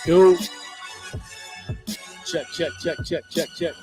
Yo. Check, check, check, check, check, check.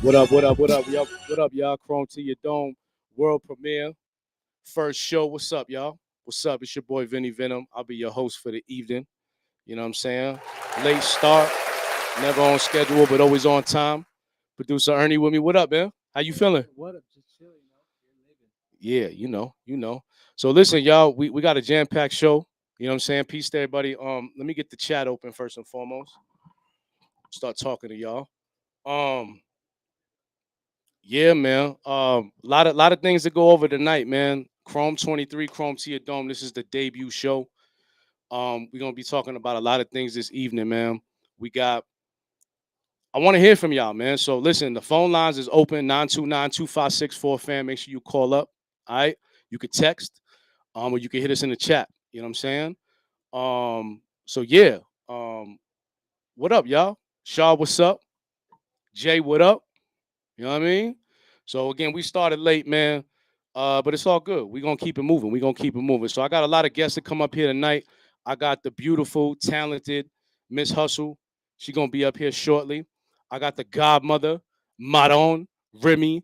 What up, what up, what up, y'all? What up, y'all? Chrome to your dome. World premiere. First show. What's up, y'all? What's up? It's your boy Vinny Venom. I'll be your host for the evening. You know what I'm saying? Late start, never on schedule, but always on time. Producer Ernie with me. What up, man? How you feeling? What up? Just chill, Yeah, you know. So listen, y'all, we got a jam-packed show. You know what I'm saying? Peace to everybody. Let me get the chat open first and foremost. Start talking to y'all. Um, yeah, man. Lot of things to go over tonight, man. Chrome 23, Chrome to your dome. This is the debut show. We're gonna be talking about a lot of things this evening, man. We got I want to hear from y'all, man. So listen, the phone lines is open 929-2564 fam. Make sure you call up. All right. You could text, or you can hit us in the chat. You know what I'm saying? So yeah. Um, what up, y'all? Shaw, what's up? Jay, what up? You know what I mean? So again, we started late, man. But it's all good. We're gonna keep it moving. We're gonna keep it moving. So I got a lot of guests that come up here tonight. I got the beautiful, talented Miss Hustle. She gonna be up here shortly. I got the godmother, Maron, Remy,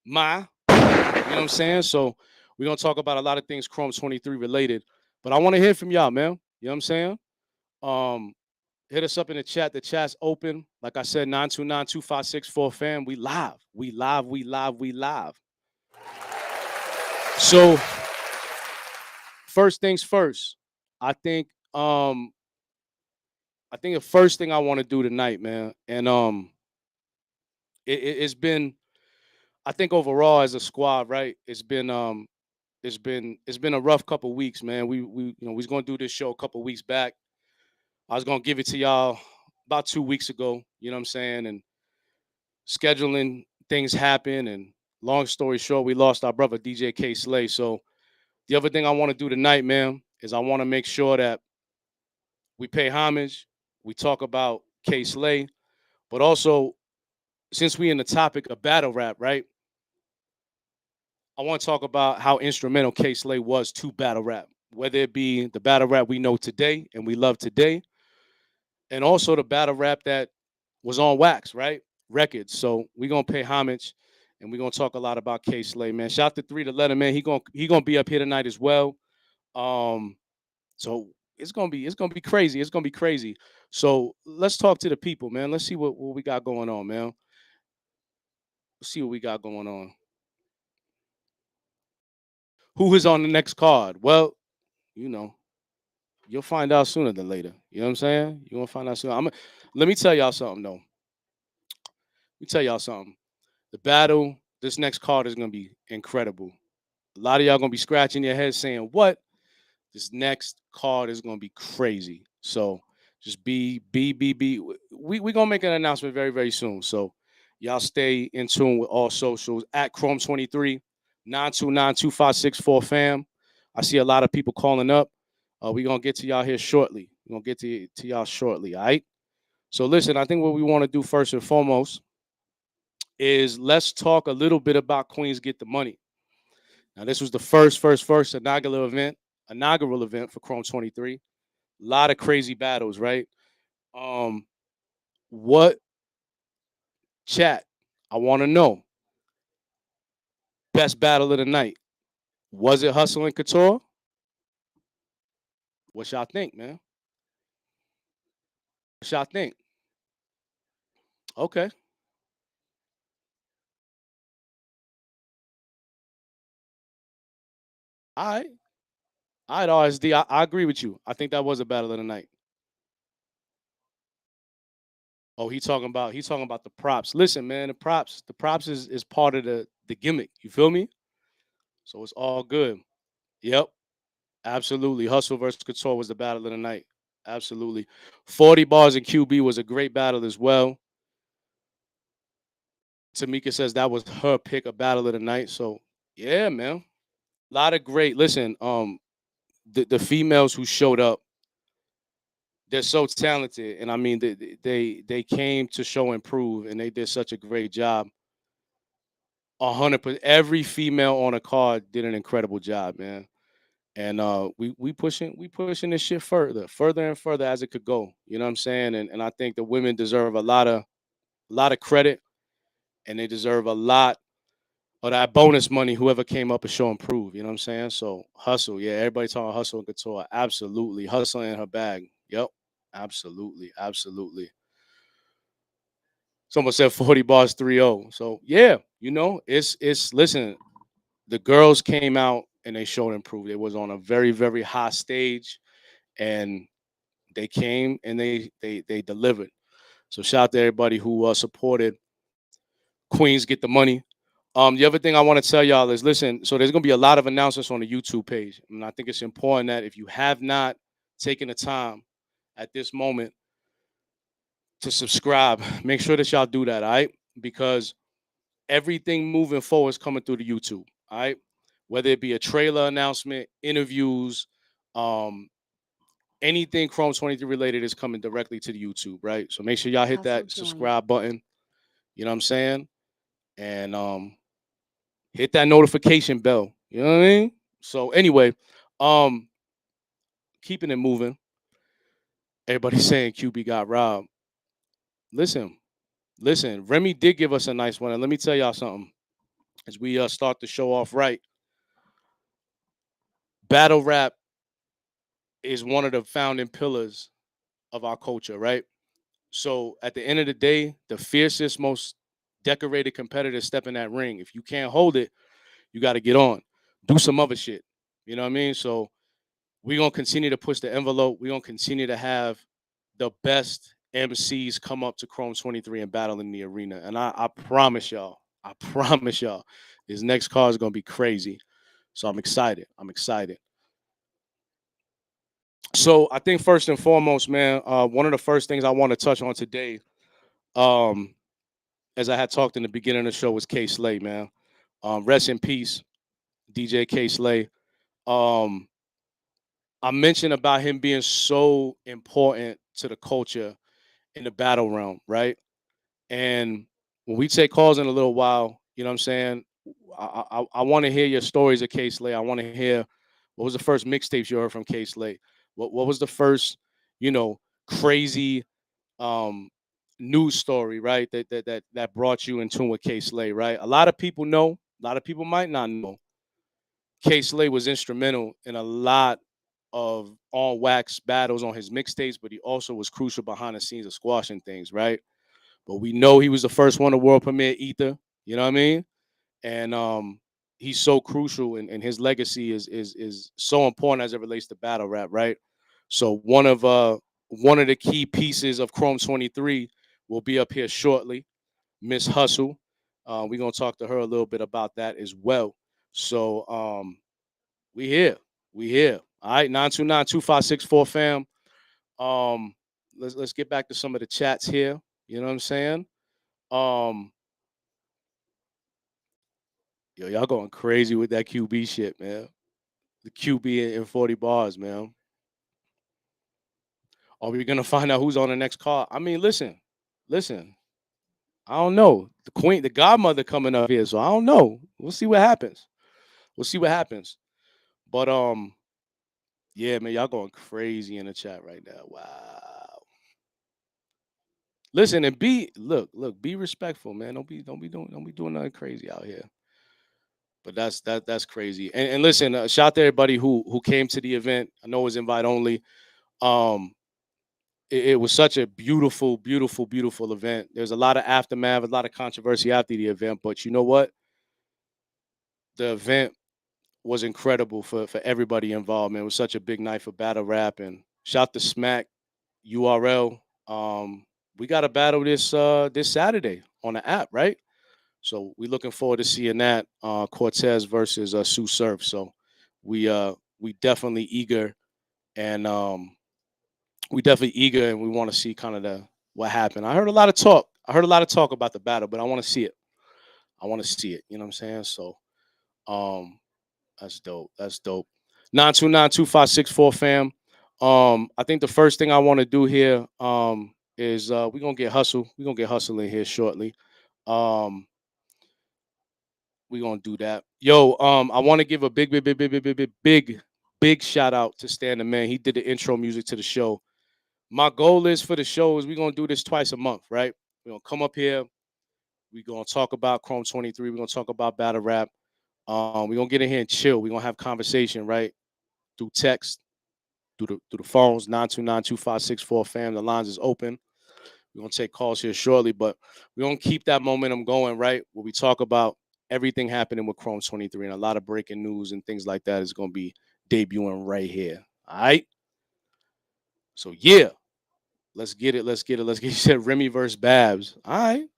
Ma. You know what I'm saying? So we're gonna talk about a lot of things Chrome 23 related. But I want to hear from y'all, man. You know what I'm saying? Um, Hit us up in the chat. The chat's open. Like I said, 929-2564 fam. We live. We live. We live. We live. So first things first. I think um I think the first thing I want to do tonight, man, and it's been I think overall as a squad, right? It's been a rough couple weeks, man. We was gonna do this show a couple weeks back. I was gonna give it to y'all about 2 weeks ago, you know what I'm saying? And scheduling things happen, and long story short, we lost our brother DJ K Slay. So the other thing I want to do tonight, man, is I want to make sure that we pay homage, we talk about K Slay, but also since we in the topic of battle rap, right? I want to talk about how instrumental K Slay was to battle rap, whether it be the battle rap we know today and we love today, and also the battle rap that was on wax, right? Records. So we're gonna pay homage and we're gonna talk a lot about K Slay, man. Shout out to 3 to Letter, man. He gonna be up here tonight as well. Um, so it's gonna be crazy. It's gonna be crazy. So let's talk to the people, man. Let's see what we got going on, man. Let's see what we got going on. Who is on the next card? Well, you know, you'll find out sooner than later. You know what I'm saying? You're gonna find out soon. Let me tell y'all something though. Let me tell y'all something. The battle, this next card is gonna be incredible. A lot of y'all gonna be scratching your head saying, "What? This next card is gonna be crazy." So just be. We gonna make an announcement very very soon. So y'all stay in tune with all socials at Chrome 23 929-2564 fam. I see a lot of people calling up. We gonna get to y'all here shortly. We're gonna get to y'all shortly. All right. So listen, I think what we want to do first and foremost is let's talk a little bit about Queens Get the Money. Now, this was the first inaugural event for Chrome 23. A lot of crazy battles, right? Um, What chat? I want to know. Best battle of the night. Was it Hustle and Couture? What y'all think, man? What y'all think? Okay. All right. All right, RSD. I agree with you. I think that was a battle of the night. Oh, he's talking about the props. Listen, man, the props is part of the gimmick. You feel me? So it's all good. Yep. Absolutely. Hustle versus Couture was the battle of the night. Absolutely. 40 bars and QB was a great battle as well. Tamika says that was her pick of battle of the night. So yeah, man. A lot of great. Listen, the females who showed up, they're so talented. And I mean they came to show and prove and they did such a great job. 100%. Every female on a card did an incredible job, man. And we pushing this shit further and further as it could go. You know what I'm saying? And I think the women deserve a lot of credit, and they deserve a lot of that bonus money. Whoever came up and show and prove. You know what I'm saying? So hustle, yeah. Everybody talking hustle and couture, absolutely. Hustle in her bag. Yep, absolutely, absolutely. Someone said 40 bars 3-0. So yeah, it's listen. The girls came out and they showed and proved. It was on a very very high stage, and they came and they delivered. So shout out to everybody who supported Queens Get the Money. The other thing I want to tell y'all is listen. So there's gonna be a lot of announcements on the YouTube page, and I think it's important that if you have not taken the time at this moment to subscribe, make sure that y'all do that, all right? Because everything moving forward is coming through the YouTube, all right? Whether it be a trailer announcement, interviews, um, anything Chrome 23 related is coming directly to the YouTube, right? So make sure y'all hit Hustle that joint. subscribe button. You know what I'm saying? And hit that notification bell. You know what I mean? So anyway, um, keeping it moving. Everybody's saying QB got robbed. Listen, listen. Remy did give us a nice one, and let me tell y'all something. As we start the show off right, battle rap is one of the founding pillars of our culture, right? So at the end of the day, the fiercest, most decorated competitors step in that ring. If you can't hold it, you got to get on, do some other shit. You know what I mean? So we're gonna continue to push the envelope. We're gonna continue to have the best MCs come up to Chrome 23 and battle in the arena. And I promise y'all, I promise y'all, this next card is gonna be crazy. So I'm excited. I'm excited. So I think first and foremost, man, one of the first things I want to touch on today, um, as I had talked in the beginning of the show, was K Slay, man. Rest in peace, DJ K Slay. Um, I mentioned about him being so important to the culture in the battle realm, right? And when we take calls in a little while, you know what I'm saying? I want to hear your stories of K Slay. I want to hear what was the first mixtapes you heard from K Slay? What was the first, you know, crazy um news story, right? That brought you in tune with K Slay, right? A lot of people know, a lot of people might not know. K Slay was instrumental in a lot of on wax battles on his mixtapes, but he also was crucial behind the scenes of squashing things, right? But we know he was the first one to world premiere Ether. You know what I mean? And he's so crucial, and his legacy is so important as it relates to battle rap, right? So one of the key pieces of Chrome 23 will be up here shortly. Miss Hustle. We're gonna talk to her a little bit about that as well. So we here. We here. All right, 929-2564 fam. Um, let's get back to some of the chats here. You know what I'm saying? Um, yo, y'all going crazy with that QB shit, man. The QB in 40 bars, man. Are we gonna find out who's on the next call? I mean, listen. I don't know. The queen, the godmother coming up here, so I don't know. We'll see what happens. We'll see what happens. But yeah, man, y'all going crazy in the chat right now. Wow. Listen and be respectful, man. Don't be doing nothing crazy out here. But that's crazy. And listen, shout out to everybody who came to the event. I know it was invite only. Um, it was such a beautiful, beautiful, beautiful event. There's a lot of aftermath, a lot of controversy after the event, but you know what? The event was incredible for everybody involved. Man, it was such a big night for battle rap. And shout to Smack URL. We got a battle this Saturday on the app, right? So we looking forward to seeing that Cortez versus Sue Surf. So we definitely eager and we definitely eager and we want to see kind of the what happened. I heard a lot of talk. I heard a lot of talk about the battle, but I want to see it. I want to see it. You know what I'm saying? So um that's dope. That's dope. 929-2564 fam. I think the first thing I want to do here is we're gonna get hustle. We're gonna get hustling here shortly. Um we're gonna do that. Yo, I want to give a big shout out to Stan the Man. He did the intro music to the show. My goal is for the show is we're gonna do this twice a month, right? We're gonna come up here, we're gonna talk about Chrome 23, we're gonna talk about battle rap. We're gonna get in here and chill. We're gonna have conversation, right? Through text, through the phones, 929-2564 fam. The lines is open. We're gonna take calls here shortly, but we're gonna keep that momentum going, right? Where we talk about everything happening with Chrome 23 and a lot of breaking news and things like that is gonna be debuting right here. All right. So yeah, let's get it. Let's get it. Let's get you said Remy versus Babs. All right.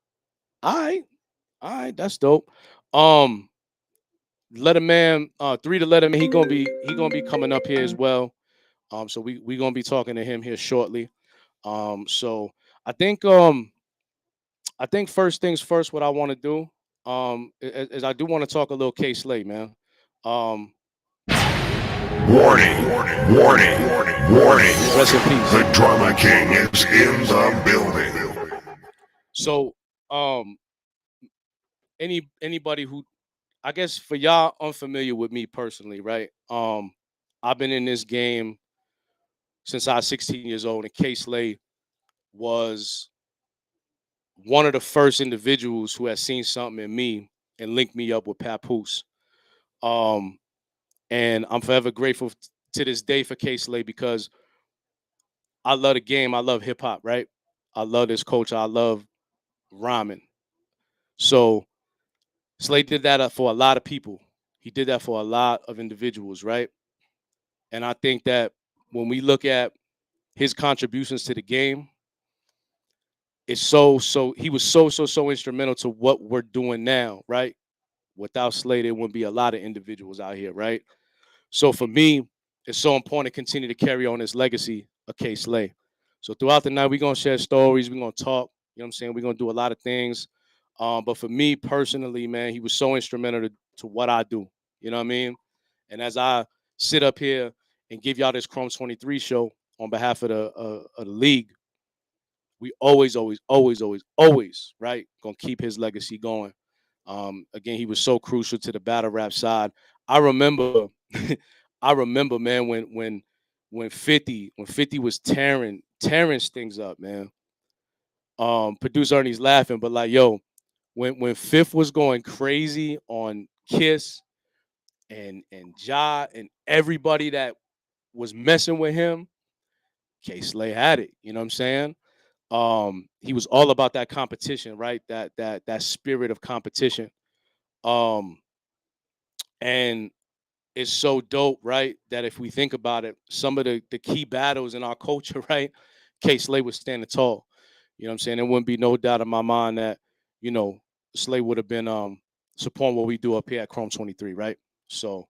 All right. All right. That's dope. Um, Let a man, three to let him. He gonna be coming up here as well. So we gonna be talking to him here shortly. So I think um I think first things first, what I want to do is I do want to talk a little K Slay, man. Um, Warning, warning, warning. Rest in peace. The Drama King is in the building. So anybody who I guess for y'all unfamiliar with me personally, right? I've been in this game since I was 16 years old, and K Slay was one of the first individuals who had seen something in me and linked me up with Papoose. Um, and I'm forever grateful to this day for K Slay because I love the game. I love hip hop, right? I love this culture. I love rhyming. So Slay did that for a lot of people. He did that for a lot of individuals, right? And I think that when we look at his contributions to the game, it's so he was so instrumental to what we're doing now, right? Without Slay, there wouldn't be a lot of individuals out here, right? So for me, it's so important to continue to carry on this legacy of K Slay. So throughout the night, we're gonna share stories, we're gonna talk, you know what I'm saying? We're gonna do a lot of things. But for me personally, man, he was so instrumental to what I do. You know what I mean? And as I sit up here and give y'all this Chrome 23 show on behalf of the league, we always, right, gonna keep his legacy going. Again, he was so crucial to the battle rap side. I remember, I remember, man, when 50 was tearing things up, man. Producer Ernie's laughing, but like, yo, when Fifth was going crazy on Kiss and Ja and everybody that was messing with him, K Slay had it. You know what I'm saying? He was all about that competition, right? That spirit of competition. Um, and it's so dope, right? That if we think about it, some of the key battles in our culture, right? K Slay was standing tall. You know what I'm saying? There wouldn't be no doubt in my mind that, you know, Slay would have been supporting what we do up here at Chrome 23, right? So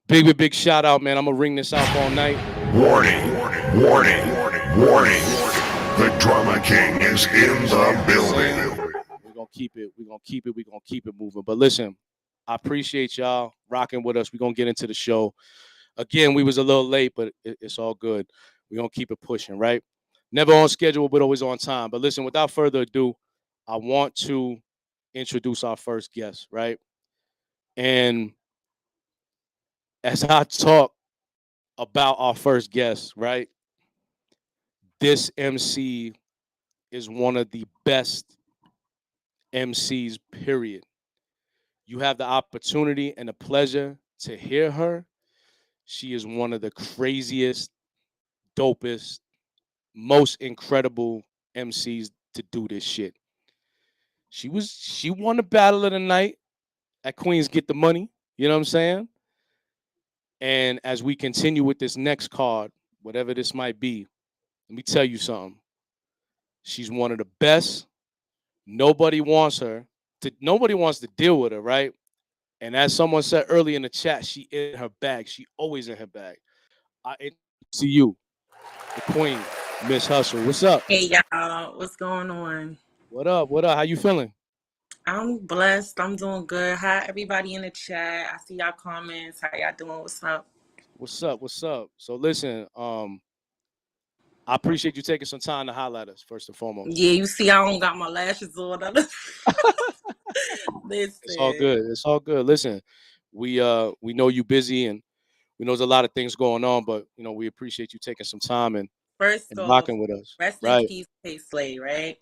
big shout out, man. I'm gonna ring this out all night. Warning, warning, warning. The Drama King is in the building. We're gonna keep it, we're gonna keep it moving. But listen, I appreciate y'all rocking with us. We're gonna get into the show. Again, we was a little late, but it's all good. We're gonna keep it pushing, right? Never on schedule, but always on time. But listen, without further ado, I want to introduce our first guest, right? And as I talk about our first guest, right? This MC is one of the best MCs, period. You have the opportunity and the pleasure to hear her. She is one of the craziest, dopest, most incredible MCs to do this shit. She won the battle of the night at Queens Get the Money. You know what I'm saying? And as we continue with this next card, whatever this might be, let me tell you something. She's one of the best. Nobody wants her. Nobody wants to deal with her, right? And as someone said earlier in the chat, she in her bag. She always in her bag. I introduce to you, the queen, Miss Hustle. What's up? Hey y'all, what's going on? What up? What up? How you feeling? I'm blessed. I'm doing good. Hi everybody in the chat. I see y'all comments. How y'all doing? What's up? What's up? What's up? So listen, I appreciate you taking some time to highlight us first and foremost. Yeah, you see I don't got my lashes on. It's all Listen. good. It's all good. Listen, we know you busy and we know there's a lot of things going on, but we appreciate you taking some time First and off, rocking with us. rest in Right? peace, K Slay, right?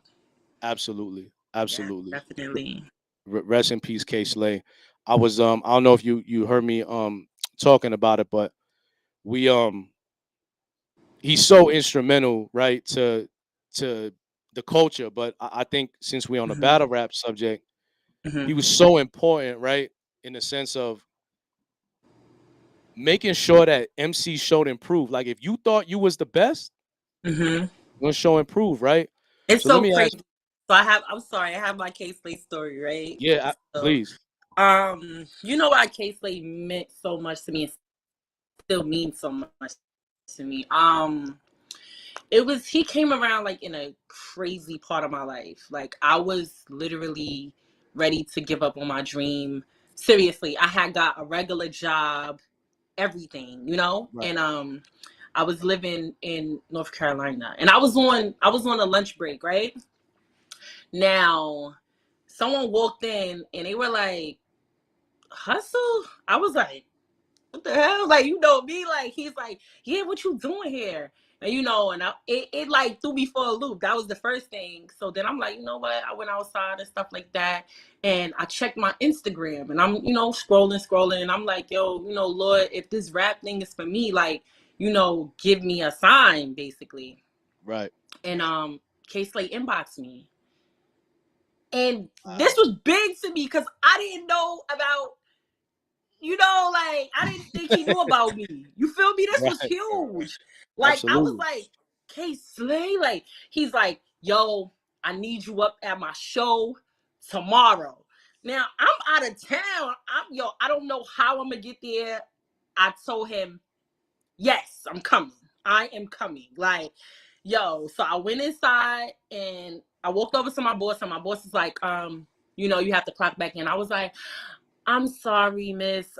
Absolutely. Yeah, Absolutely. definitely. Rest in peace, K Slay. I don't know if you heard me talking about it, but we he's so instrumental, right, to the culture. But I think since we're on the hmm battle rap subject, hmm he was so important, right, in the sense of making sure that MC showed improve. Like if you thought you was the best, hmm you're gonna show improve, right? It's So let so me ask. crazy. I'm sorry, I have my K Slay story, right? Yeah, So, please. you know why K Slay meant so much to me and still means so much to me. He came around like in a crazy part of my life. Like I was literally ready to give up on my dream. Seriously, I had got a regular job, everything, Right, and I was living in North Carolina, and I was on a lunch break, right? Now, someone walked in and they were like, "Hustle?" I was like, what the hell? Like, me, like, he's like, yeah, what you doing here? And, it like threw me for a loop. That was the first thing. So then I'm like, you know what? I went outside and stuff like that. And I checked my Instagram and I'm, scrolling. And I'm like, yo, Lord, if this rap thing is for me, like, give me a sign, basically. right. And K Slate inboxed me. And this Wow. was big to me because I didn't know about like I didn't think he knew about me. You feel me? This was Right, right, right. huge. Like I was Absolutely. like, K Slay, like he's like, yo, I need you up at my show tomorrow. Now I'm out of town. I don't know how I'm gonna get there. I told him, yes, I'm coming. I am coming. Like, so I went inside and I walked over to my boss, and my boss is like, you have to clock back in. I was like, I'm sorry, miss.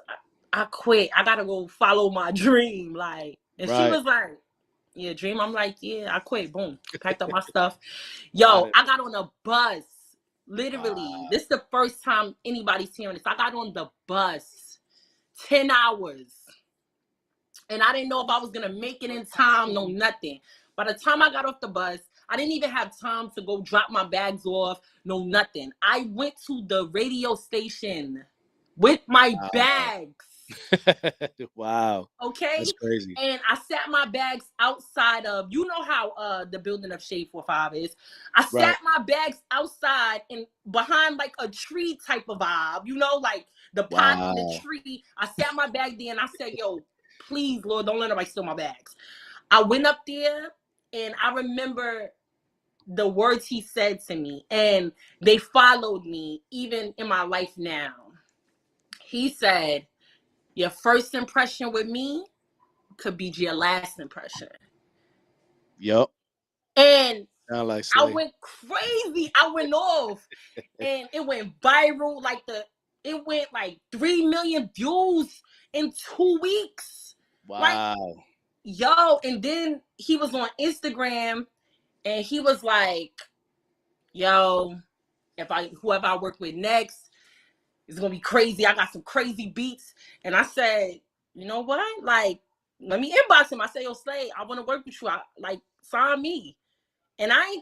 I quit. I gotta go follow my dream. Like, and she Right. was like, yeah, dream. I'm like, yeah, I quit. Boom. Packed up my stuff. Got Yo, it. I got on a bus. Literally. Wow. This is the first time anybody's hearing this. I got on the bus 10 hours. And I didn't know if I was gonna make it in time, no nothing. By the time I got off the bus, I didn't even have time to go drop my bags off, no nothing. I went to the radio station with my Wow. bags, Wow. okay? That's crazy. And I sat my bags outside of, how the building of Shade 45 is. I Right. sat my bags outside and behind like a tree type of vibe, like the pot in the Wow. tree. I sat my bag there and I said, yo, please, Lord, don't let nobody steal my bags. I went up there and I remember the words he said to me, and they followed me even in my life now. He said, your first impression with me could be your last impression. Yup. And Sound like I Slay. went crazy. I went off and it went viral. It went like 3 million views in 2 weeks. Like, Wow. and then he was on Instagram and he was like, yo, whoever I work with next is gonna be crazy. I got some crazy beats. And I said, you know what? Like, let me inbox him. I say, yo, Slay, I wanna work with you. Sign me. And I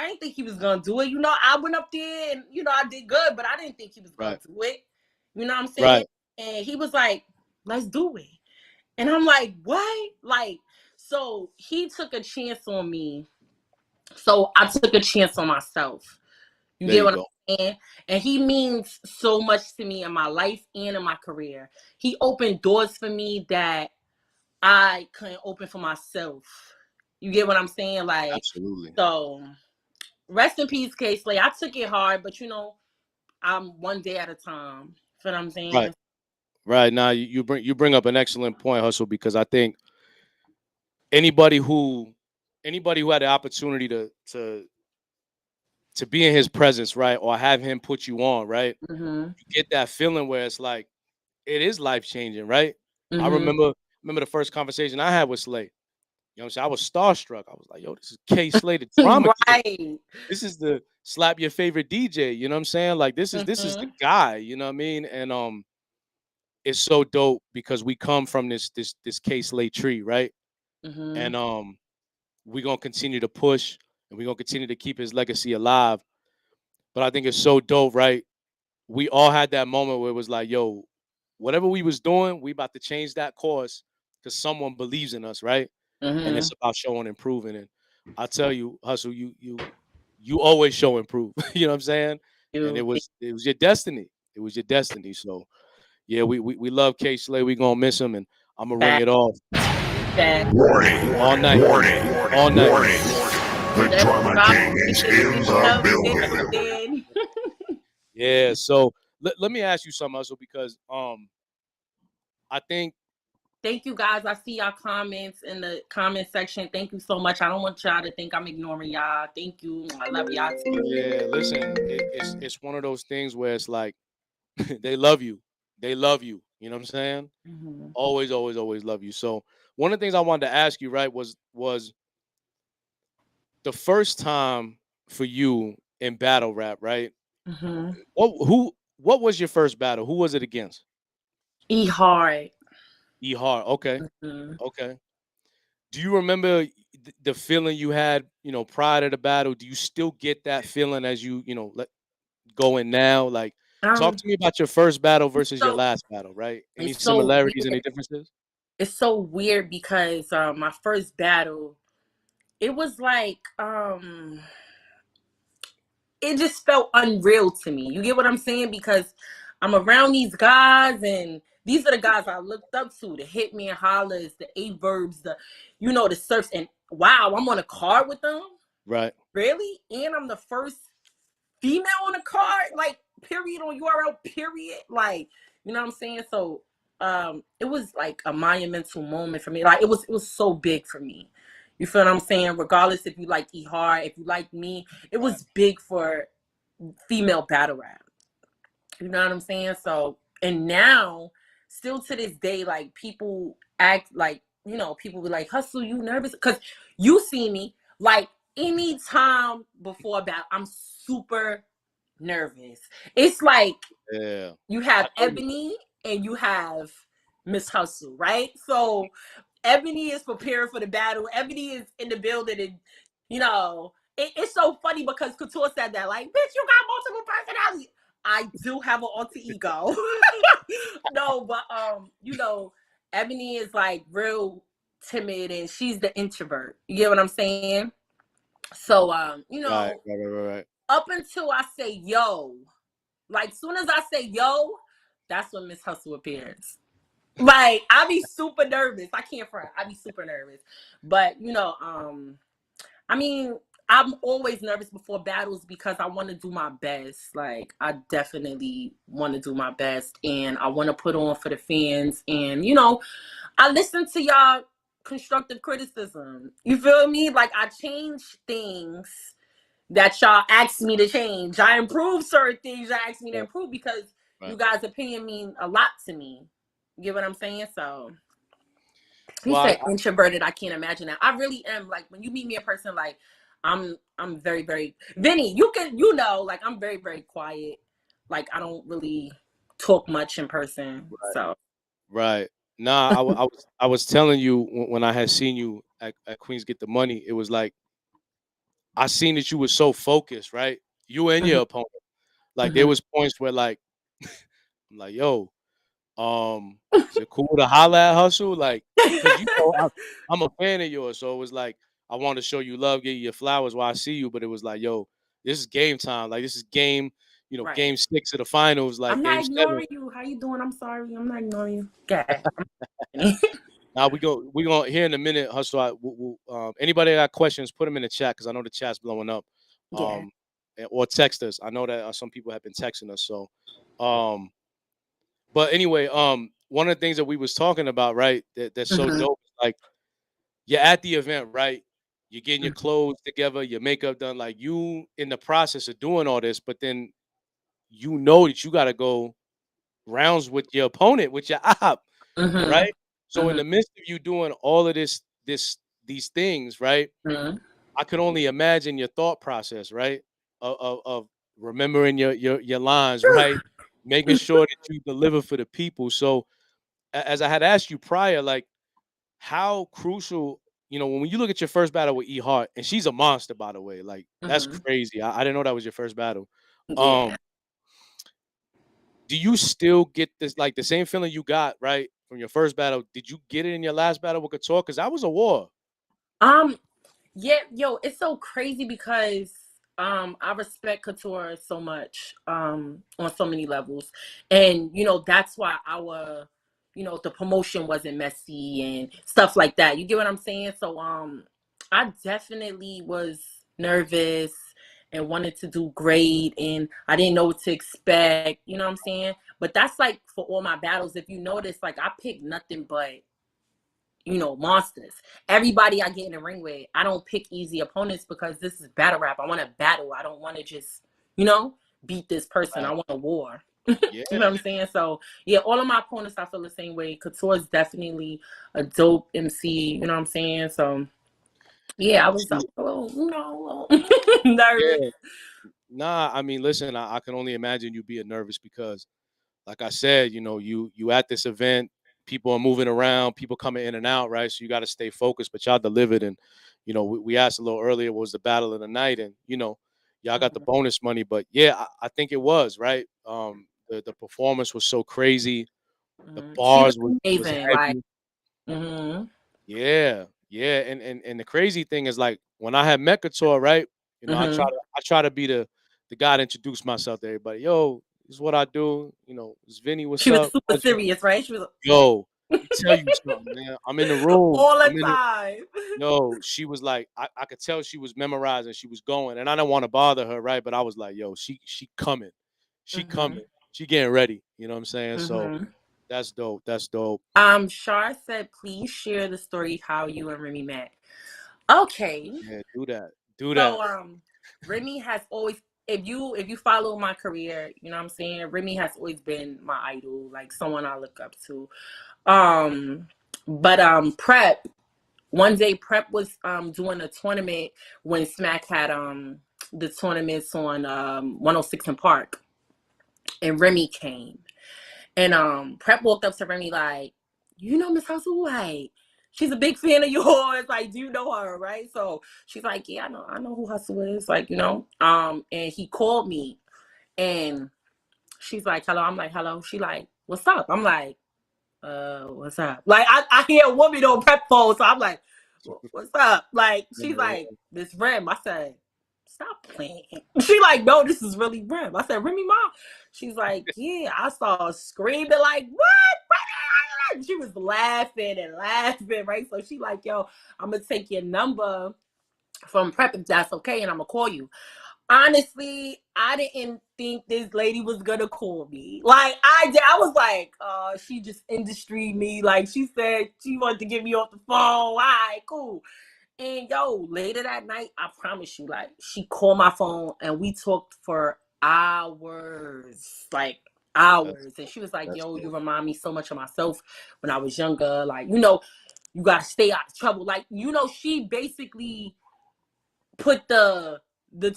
I didn't think he was gonna do it. I went up there and I did good, but I didn't think he was gonna Right. do it. You know what I'm saying? Right. And he was like, "Let's do it." And I'm like, "What?" Like, so he took a chance on me. So I took a chance on myself. You There get you what go. I'm saying? And he means so much to me in my life and in my career. He opened doors for me that I couldn't open for myself. You get what I'm saying? Like, Absolutely. so rest in peace, K Slay. I took it hard, but I'm one day at a time. You know what I'm Right. saying? Right. Now you bring up an excellent point, Hustle, because I think anybody who anybody who had the opportunity to be in his presence, right, or have him put you on, right, Mhm. you get that feeling where it's like it is life changing, right? I Mhm. remember the first conversation I had with Slay. You know what I'm saying? I was starstruck. I was like, yo, this is K Slay, the drama king. Right. This is the slap your favorite DJ. You know what I'm saying? Like this is the Mhm. guy, you know what I mean? And it's so dope because we come from this K Slay tree, right? And Mhm. we're gonna continue to push and we're gonna continue to keep his legacy alive. But I think it's so dope, right? We all had that moment where it was like, yo, whatever we was doing, we about to change that course because someone believes in us, right? And it's Mhm. about showing improving. And I tell you, Hustle, you always show improve. You know what I'm saying? And it You was it was your destiny. It was your destiny. So yeah, we love K Slay. We gonna miss him, and I'm gonna ring fat, it off fat. Warning, all night, warning, all night. warning. The That Drama drama King is is in in the the building. building. Yeah. So let me ask you something, Hustle, because I think Thank you guys. I see y'all comments in the comment section. Thank you so much. I don't want y'all to think I'm ignoring y'all. Thank you. I love y'all too. yeah. Listen, it's one of those things where it's like they love you, they love you. You know what I'm saying? Mhm. Always, always, always love you. So one of the things I wanted to ask you, right, was the first time for you in battle rap, right? Mhm. What was your first battle? Who was it against? E hard. E Hard. Okay. Mhm. Okay. Do you remember the feeling you had, prior to the battle? Do you still get that feeling as go in now? Like, talk Um. to me about your first battle versus your So last battle, right? Any it's so similarities, any weird. differences? It's so weird because my first battle, it was like it just felt unreal to me. You get what I'm saying? Because I'm around these guys, and these are the guys I looked up to, the Hitman Hollers, the A Verbs, the Surfs. And wow, I'm on a card with them? Right. Really? And I'm the first female on the card? Like, period, on URL, period. Like, you know what I'm saying? So it was like a monumental moment for me. Like, it was so big for me. You feel what I'm saying? Regardless if you like E Hard, if you like me, it was big for female battle rap. You know what I'm saying? So, and now, still to this day, like, people act like, people be like, Hustle, you nervous? Because you see me, like, anytime before a battle, I'm super nervous. It's like Yeah. you I have noticed Ebony and you have Miss Hustle, right? So Ebony is preparing for the battle. Ebony is in the building, and it's so funny because Couture said that, like, bitch, you got multiple personalities. I do have an alter ego. No, but Ebony is like real timid and she's the introvert. You get what I'm saying? So that. Right, right, right, right, right. up until I say yo, like soon as I say yo, that's when Miss Hustle appears. Like, I be super nervous. I can't front. I be super nervous. But I mean, I'm always nervous before battles because I want to do my best. Like, I definitely want to do my best, and I want to put on for the fans. And I listen to y'all constructive criticism. You feel me? Like, I change things that y'all asked me to change. I improve certain things y'all asked me to Right, improve because you right. guys' opinion mean a lot to me. You get what I'm saying? So he Well, said introverted. I can't imagine that. I really am. Like, when you meet me in person, like, I'm very, very Vinny, like, I'm very, very quiet. Like, I don't really talk much in person. So right. Nah, I was telling you when I had seen you at Queens Get the Money, it was like I seen that you were so focused, right? You and Mhm, your opponent. Like there mhm. was points where like I'm like, yo, is it cool to holla at Hustle? Like, cause I'm a fan of yours, so it was like I want to show you love, give you your flowers while I see you, but it was like, yo, this is game time. Like this is game, Right. game 6 of the finals, like I'm not game 7. ignoring you. How you doing? I'm sorry. I'm not ignoring you. Okay. Now we go here in a minute, Hustle. Anybody that got questions, put them in the chat because I know the chat's blowing up. Yeah. Or text us. I know that some people have been texting us. So, um, but anyway, one of the things that we was talking about, right? That's so Mhm, dope. Like you're at the event, right? You're getting your mhm, clothes together, your makeup done. Like you in the process of doing all this, but then you know that you got to go rounds with your opponent, with your op, mhm, right? So in mhm, the midst of you doing all of these things, right? mhm, I could only imagine your thought process, right? Of remembering your lines, right? Making sure that you deliver for the people. So as I had asked you prior, like how crucial, when you look at your first battle with E Hart, and she's a monster, by the way, like that's mhm. crazy. I didn't know that was your first battle. Yeah. Um, do you still get this like the same feeling you got right from your first battle? Did you get it in your last battle with Couture? Because that was a war. Um, Yeah, yo, it's so crazy because I respect Couture so much on so many levels. And that's why our the promotion wasn't messy and stuff like that. You get what I'm saying? So I definitely was nervous and wanted to do great and I didn't know what to expect, you know what I'm saying? But that's like for all my battles. If you notice, like I picked nothing but monsters. Everybody I get in the ring with, I don't pick easy opponents because this is battle rap. I want to battle. I don't want to just, beat this person. I Right. want a war. Yeah. You know what I'm saying? So yeah, all of my opponents I feel the same way. Couture is definitely a dope MC. You know what I'm saying? So yeah, I was a little, nervous. Yeah. Nah, I mean, listen, I can only imagine you being nervous because, like I said, you at this event, people are moving around, people coming in and out, right? So you got to stay focused. But y'all delivered, and we asked a little earlier, what was the battle of the night, and y'all got the Mhm, bonus money. But yeah, I think it was right. The performance was so crazy. The mhm. She was bars was amazing. Like, heavy. hmm Yeah, yeah, and the crazy thing is like when I had met Couture, right? hmm I try to be the guy to introduce myself to everybody. Yo, this is what I do. It's Vinny. What's she was up? super serious, right? She was Yo, let me tell you something, man. I'm in the room. all the time. Yo, she was like, I could tell she was memorizing. She was going, and I don't want to bother her, right? But I was like, yo, she coming, she hmm coming, she getting ready. You know what I'm saying? So hmm that's dope. That's dope. Shar said, please share the story how you and Remy met. Okay. Yeah, do that. Do that. So Remy has always if you follow my career, you know what I'm saying? Remy has always been my idol, like someone I look up to. But Prep, one day Prep was doing a tournament when Smack had the tournaments on 106 in Park and Remy came. And Prep walked up to Remy like, Miss Hustle? Like, she's a big fan of yours. Like, do you know her? Right? So she's like, yeah, I know who Hustle is. Like, and he called me and she's like, hello. I'm like, hello. She like, what's up? I'm like, what's up? Like, I hear a woman on Prep phone, so I'm like, what's up? Like, she's Yeah, like, this Rem. I said, stop playing. She like, no, this is really Rem. I said, Remy mom. She's like, yeah. I saw screaming like, what? She was laughing and laughing, right? So she like, yo, I'm gonna take your number from Prep if that's okay, and I'm gonna call you. Honestly, I didn't think this lady was gonna call me. Like I was like, she just industry me. Like she said she wanted to get me off the phone. All right, cool. And yo, later that night, I promise you, like she called my phone and we talked for hours, like that's hours. And dope. she was like, That's yo, you dope. remind me so much of myself when I was younger. Like, you gotta stay out of trouble. Like, she basically put the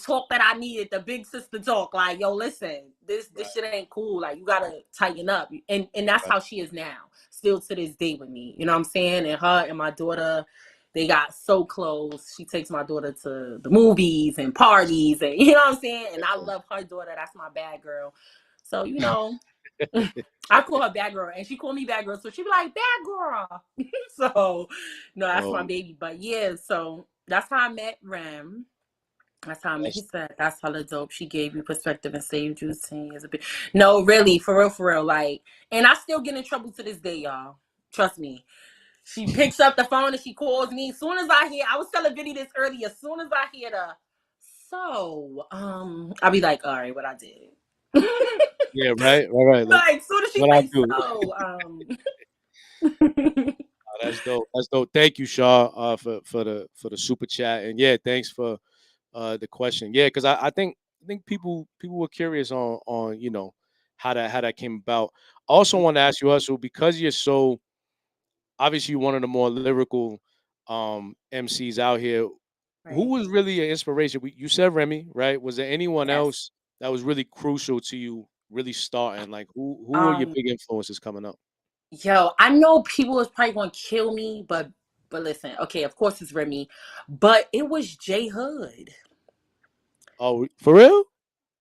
talk that I needed, the big sister talk. Like, yo, listen, this Right, shit ain't cool. Like, you gotta tighten up. And that's right. how she is now, still to this day with me. You know what I'm saying? And her and my daughter, they got so close. She takes my daughter to the movies and parties, and you know what I'm saying. And I love her daughter. That's my bad girl. So you know, I call her bad girl, and she called me bad girl. So she be like bad girl. So no, that's my baby. But yeah, so that's how I met Rem. That's how I met. He said that's hella dope. She gave you perspective and saved you 10 years a bit. No, really, for real. Like, and I still get in trouble to this day, y'all. Trust me. She picks up the phone and she calls me. As soon as I hear, I was telling Vinny this earlier. As soon as I hear I'll be like, all right, what I did. Yeah, right. Like, as soon as she's What I like, do. Oh, that's dope. That's dope. Thank you, Shaw, for the super chat, and yeah, thanks for the question. Yeah, because I think people were curious on how that came about. I also want to ask you, Hustle, because you're so obviously one of the more lyrical MCs out here. Who right. was really an inspiration? You said Remy, right? Was there anyone Yes. else that was really crucial to you really starting? Like who were your Um, big influences coming up? Yo, I know people is probably gonna kill me, but listen, okay, of course it's Remy, but it was J Hood. Oh, for real?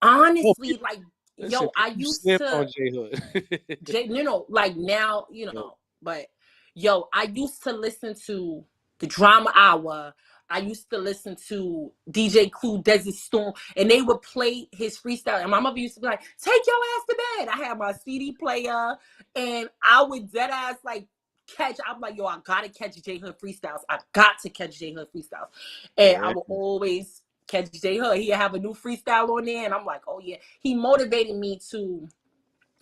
Oh, Honestly, like, listen, yo, I people used slipped to on J Hood. like now, Yo, but yo, I used to listen to the Drama Hour. I used to listen to DJ Clue, Desert Storm, and they would play his freestyle. And my mother used to be like, "Take your ass to bed." I had my CD player, and I would dead ass like catch. I'm like, yo, I gotta catch J Hood freestyles. I got to catch J Hood freestyles, and I yeah. would always catch J Hood. He'd have a new freestyle on there, and I'm like, oh yeah. He motivated me to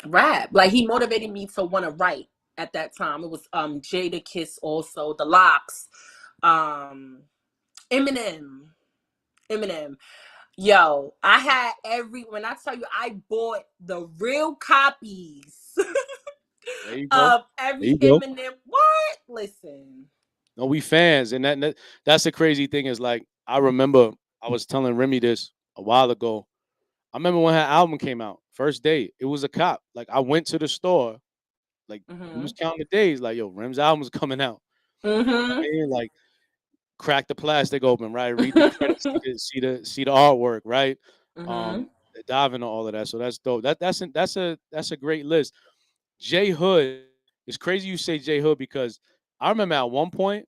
rap. Like he motivated me to want to write at that time. It was Jada Kiss, also the Locks, um Eminem. Eminem. Yo, I had when I tell you I bought the real copies There you go. of There every you go. Eminem. What? Listen. No, we fans, and that's the crazy thing is like I remember I was telling Remy this a while ago. I remember when her album came out, first day, it was a cop. Like I went to the store, like we was Mhm. counting the days, like yo, Rem's album's coming out. I Mhm. mean, like crack the plastic open, right? Read the credits, see the artwork, right? Mhm. Um, dive into all of that. So that's dope. That's a great list. J Hood, it's crazy you say J Hood because I remember at one point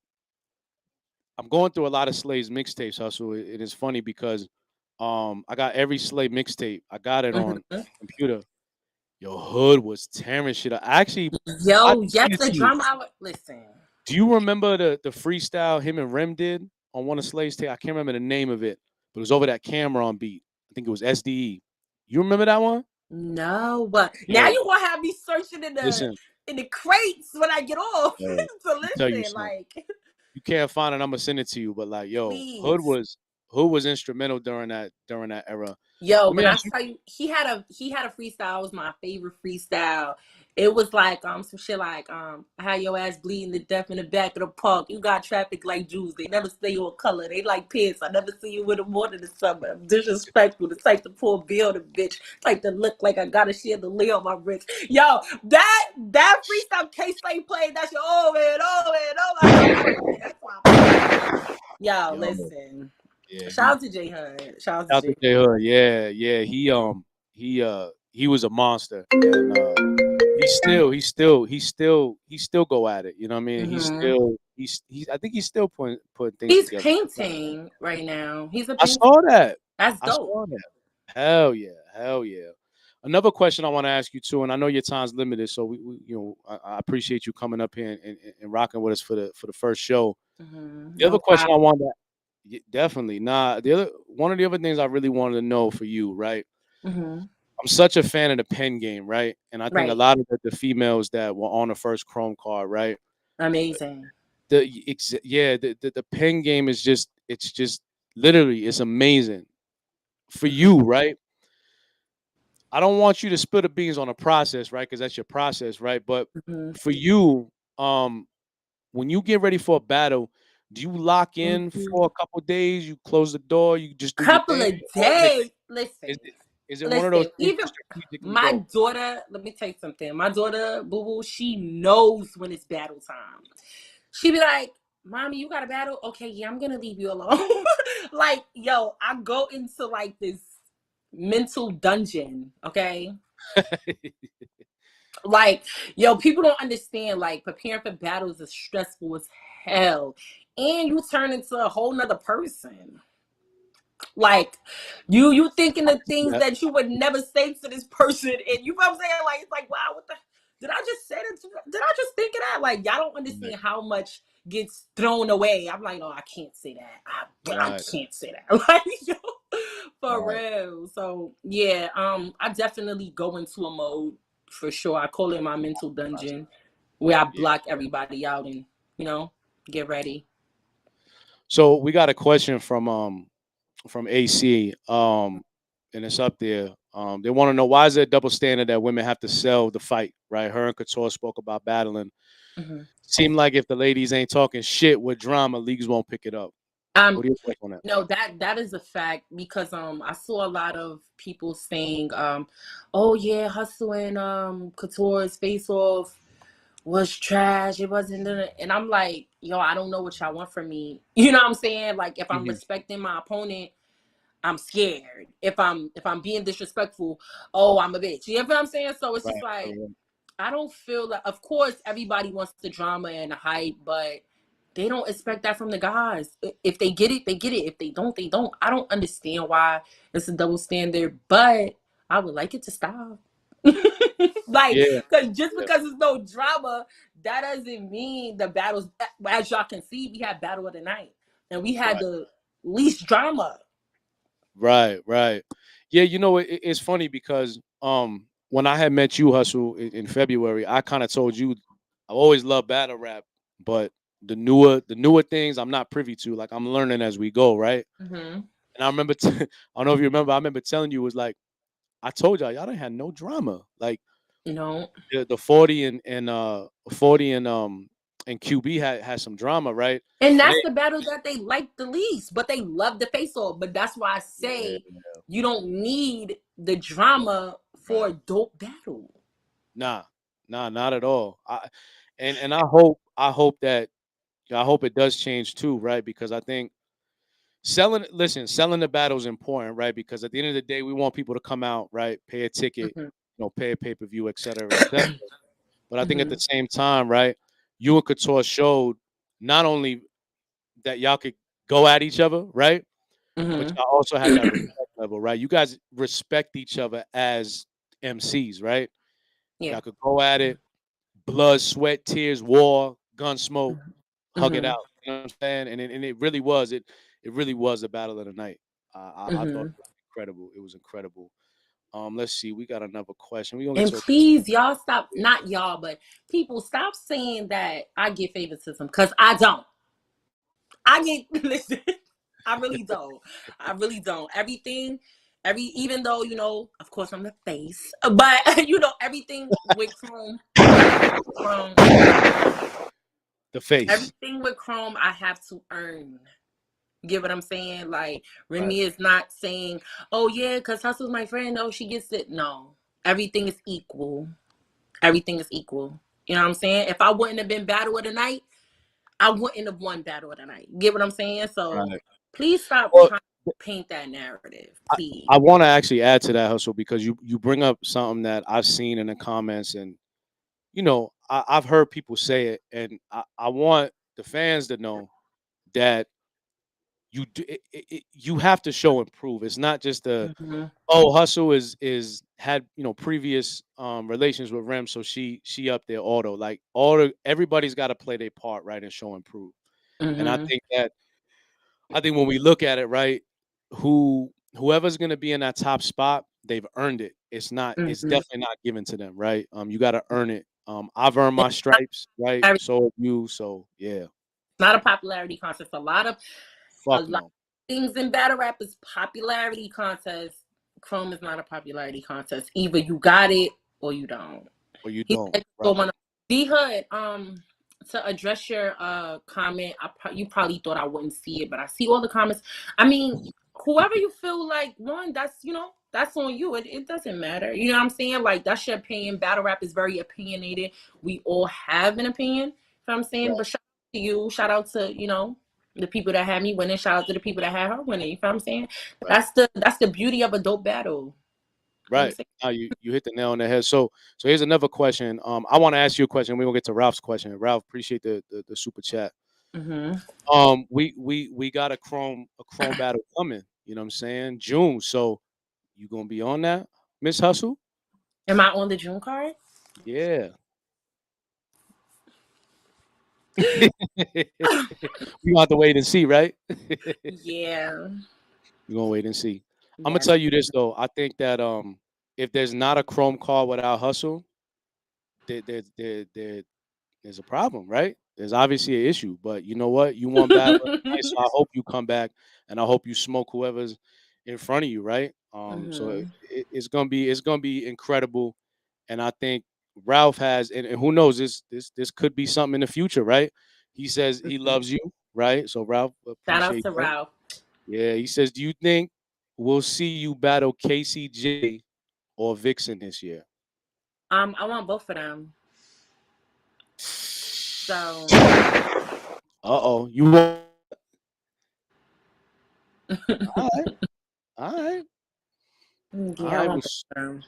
I'm going through a lot of Slaves mixtapes, Hustle. It is funny because I got every Slave mixtape. I got it on Mhm. computer. Yo, Hood was tearing shit up. Actually, I Yo, can yes, send it the to you. Drama Hour. Listen. Do you remember the freestyle him and Rem did on one of Slaves tape? I can't remember the name of it, but it was over that Cameron beat. I think it was SDE. You remember that one? No, but now Yo, you gonna have me searching listen, in the crates when I get off yo, to let me tell you listen. something. Like, You can't find it. I'm gonna send it to you. But like, yo, please. Hood was instrumental during that era. Yo, Let me when I ask you. tell you, he had a freestyle. It was my favorite freestyle. It was like some shit like I had your ass bleeding to death in the back of the park. You got traffic like Jews. They never stay on color. They like pants. I never see you with them more than the summer. I'm disrespectful. The type to pull bill the bitch. Type to look like I gotta share the lay on my wrist. Yo, that freestyle K Slay played. That's your oh my god. That's my favorite. Yo, Yo, listen. yeah, Shout out to J Hud. Shout out to out to J. J Hood. Yeah. He was a monster, and he still go at it. You know what I mean? Mm-hmm. He's I think he's still putting things He's together. painting right now. He's a I painter. saw that. That's I dope. saw that. Hell yeah, hell yeah. Another question I want to ask you too, and I know your time's limited, so I appreciate you coming up here and rocking with us for the first show. Mm-hmm. The other No question problem. I wanted, definitely, the other one of the other things I really wanted to know for you, right? Mm-hmm. I'm such a fan of the pen game, right? And I think a Right. lot of the females that were on the first Chrome card, right? Amazing. The pen game is just literally it's amazing for Mm-hmm. you, right? I don't want you to spill the beans on a process, right? Because that's your process, right? But Mm-hmm. for you, when you get ready for a battle, do you lock in Mm-hmm. for a couple days? You close the door, you just do your Couple thing, of or days. is Listen. it is it one of those Listen. things you Even strategically my go? daughter, let me tell you something. My daughter, Boo Boo, she knows when it's battle time. She be like, mommy, you got a battle? Okay, yeah, I'm gonna leave you alone. Like, yo, I go into like this mental dungeon, okay? Like, yo, people don't understand, like, preparing for battles is stressful as hell. And you turn into a whole nother person. Like, you thinking the things Yeah, that you would never say to this person, and you know what I'm saying? Like, it's like, wow, what the did I just say that? Did I just think of that? Like, y'all don't right, understand how much gets thrown away. I'm like, no, I can't say that. I right, can't say that. Like, yo, for right. real. So yeah, I definitely go into a mode for sure. I call it my mental dungeon, where I Yeah. block everybody out and you know get ready. So we got a question from AC, and it's up there. They want to know, why is it a double standard that women have to sell the fight, right? Her and Couture spoke about battling. Mm-hmm. Seem like if the ladies ain't talking shit with drama, leagues won't pick it up. Um, What do you think on that? No, that is a fact because I saw a lot of people saying oh yeah, Hustle and Couture's face off was trash. It wasn't and I'm like, yo, I don't know what y'all want from me. You know what I'm saying? Like if I'm Mhm. respecting my opponent, I'm scared. If I'm being disrespectful, oh, I'm a bitch. You know what I'm saying? So it's Right, just like right, I don't feel that. Of course, everybody wants the drama and the hype, but they don't expect that from the guys. If they get it, they get it. If they don't, they don't. I don't understand why it's a double standard, but I would like it to stop. Like, yeah, because just yeah, because there's no drama, that doesn't mean the battles. As y'all can see, we had battle of the night, and we had right, the least drama. right, right. Yeah, it's funny because when I had met you, Hustle, in February, I kind of told you I always loved battle rap, but the newer things I'm not privy to. Like, I'm learning as we go, right? Hmm. And I remember, I don't know if you remember. I remember telling you, it was like, I told y'all didn't have no drama. Like, You know. the 40 and QB had some drama, right? And And that's the battle that they like the least, but they love the face off. But that's why I yeah, say you don't need the drama for right. a dope battle. Nah, nah, not at all. And I hope it does change too, right? Because I think selling the battle is important, right? Because at the end of the day, we want people to come out, right? Pay a ticket, Hmm. pay a pay-per-view, et cetera, et cetera. But I think at Hmm. the same time, right, you and Couture showed not only that y'all could go at each other, right? But Hmm. y'all also had that respect level, right? You guys respect each other as MCs, right? Yeah. Y'all could go at it, blood, sweat, tears, war, gun smoke, hug it Hmm. out. You know what I'm saying? And it really was it really was a battle of the night. I thought Hmm. it was incredible. It was incredible. Let's see. We got another question. We gonna get And to a please, y'all stop, not y'all, but people stop saying that I get favoritism because I don't. I get, listen, I really don't. I really don't. Even though, of course I'm the face, but, everything with Chrome, Chrome, the face. everything with Chrome, I have to earn. Get what I'm saying? Like, Right. Remy is not saying, oh, yeah, because Hustle's my friend. Oh, she gets it. No, everything is equal. Everything is equal. You know what I'm saying? If I wouldn't have been battle of the night, I wouldn't have won battle of the night. Get what I'm saying? So Right. please stop Well, trying to paint that narrative, I, please. I want to actually add to that, Hustle, because you bring up something that I've seen in the comments, and I've heard people say it, and I want the fans to know that you have to show and prove. It's not just a, Hmm. oh, Hustle is had previous relations with Rem, so she up there auto, like everybody's got to play their part, right, and show and prove. And Hmm. I think when we look at it, right, whoever's gonna be in that top spot, they've earned it. It's Hmm. definitely not given to them, right? You gotta earn it. I've earned my stripes, right? It's So have you. So yeah. not a popularity contest. A Fuck lot of no. things in battle rap is popularity contest. Chrome is not a popularity contest. Either you got it or you don't. Or you He don't. said, Right. D Hood, to address your comment, you probably thought I wouldn't see it, but I see all the comments. I mean, whoever you feel like won, that's on you. It doesn't matter. You know what I'm saying? Like, that's your opinion. Battle rap is very opinionated. We all have an opinion. You know what I'm saying? Right. But to you. Shout out to, the people that had me winning. Shout out to the people that had her winning. You feel what I'm saying? Right. That's the beauty of a dope battle. You know what I'm Right. Now you hit the nail on the head. So here's another question. I want to ask you a question. We're gonna get to Ralph's question. Ralph, appreciate the super chat. saying? We got a chrome battle coming. You know what I'm saying? June. So you gonna be on that, Miss Hustle? Am I on the June card? Yeah. We gonna have to wait and see, right? Yeah. We're gonna wait and see. I'm gonna Yes. tell you this though. I think that if there's not a chrome card without hustle, there's a problem, right? There's obviously an issue, but you know what? You want battle every night, so I hope you come back and I hope you smoke whoever's in front of you, right? So it's gonna be incredible, and I think Ralph has, and who knows, this could be something in the future, right? He says he loves you, right? So Ralph, Shout out appreciate to that. Ralph. Yeah, he says, do you think we'll see you battle KCJ or Vixen this year? I want both of them. So Uh-oh, you want? All right, all right, all yeah, I right. want both of them.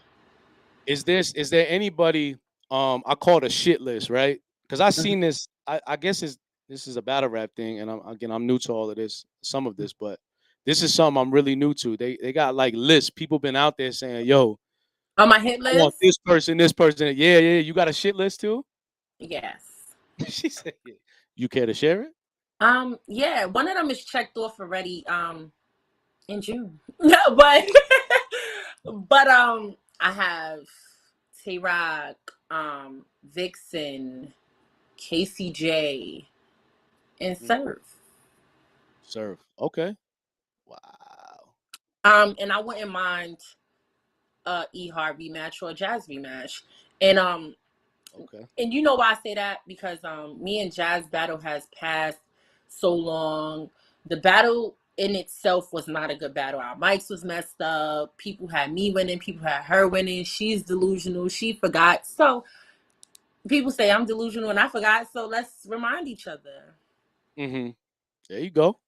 Is there anybody? I call it a shit list, right? Because I seen this. I guess this is a battle rap thing, and I'm new to all of this, some of this, but this is something I'm really new to. They got like lists. People been out there saying, "Yo, On my hit I want list? this person, this person." Yeah, yeah. You got a shit list too? Yes. She said, yeah. You care to share it? Yeah, one of them is checked off already, in June. No, but I have Tay Rock, Vixen, KCJ, and Mm, Surf. serve. Okay. Wow. And I wouldn't mind E Hard rematch or a Jazz rematch. And Okay. and you know why I say that? Because me and Jazz battle has passed so long. The battle in itself was not a good battle. Our mics was messed up. People had me winning, people had her winning. She's delusional. She forgot. So people say I'm delusional and I forgot. So let's remind each other. Mm-hmm. There you go.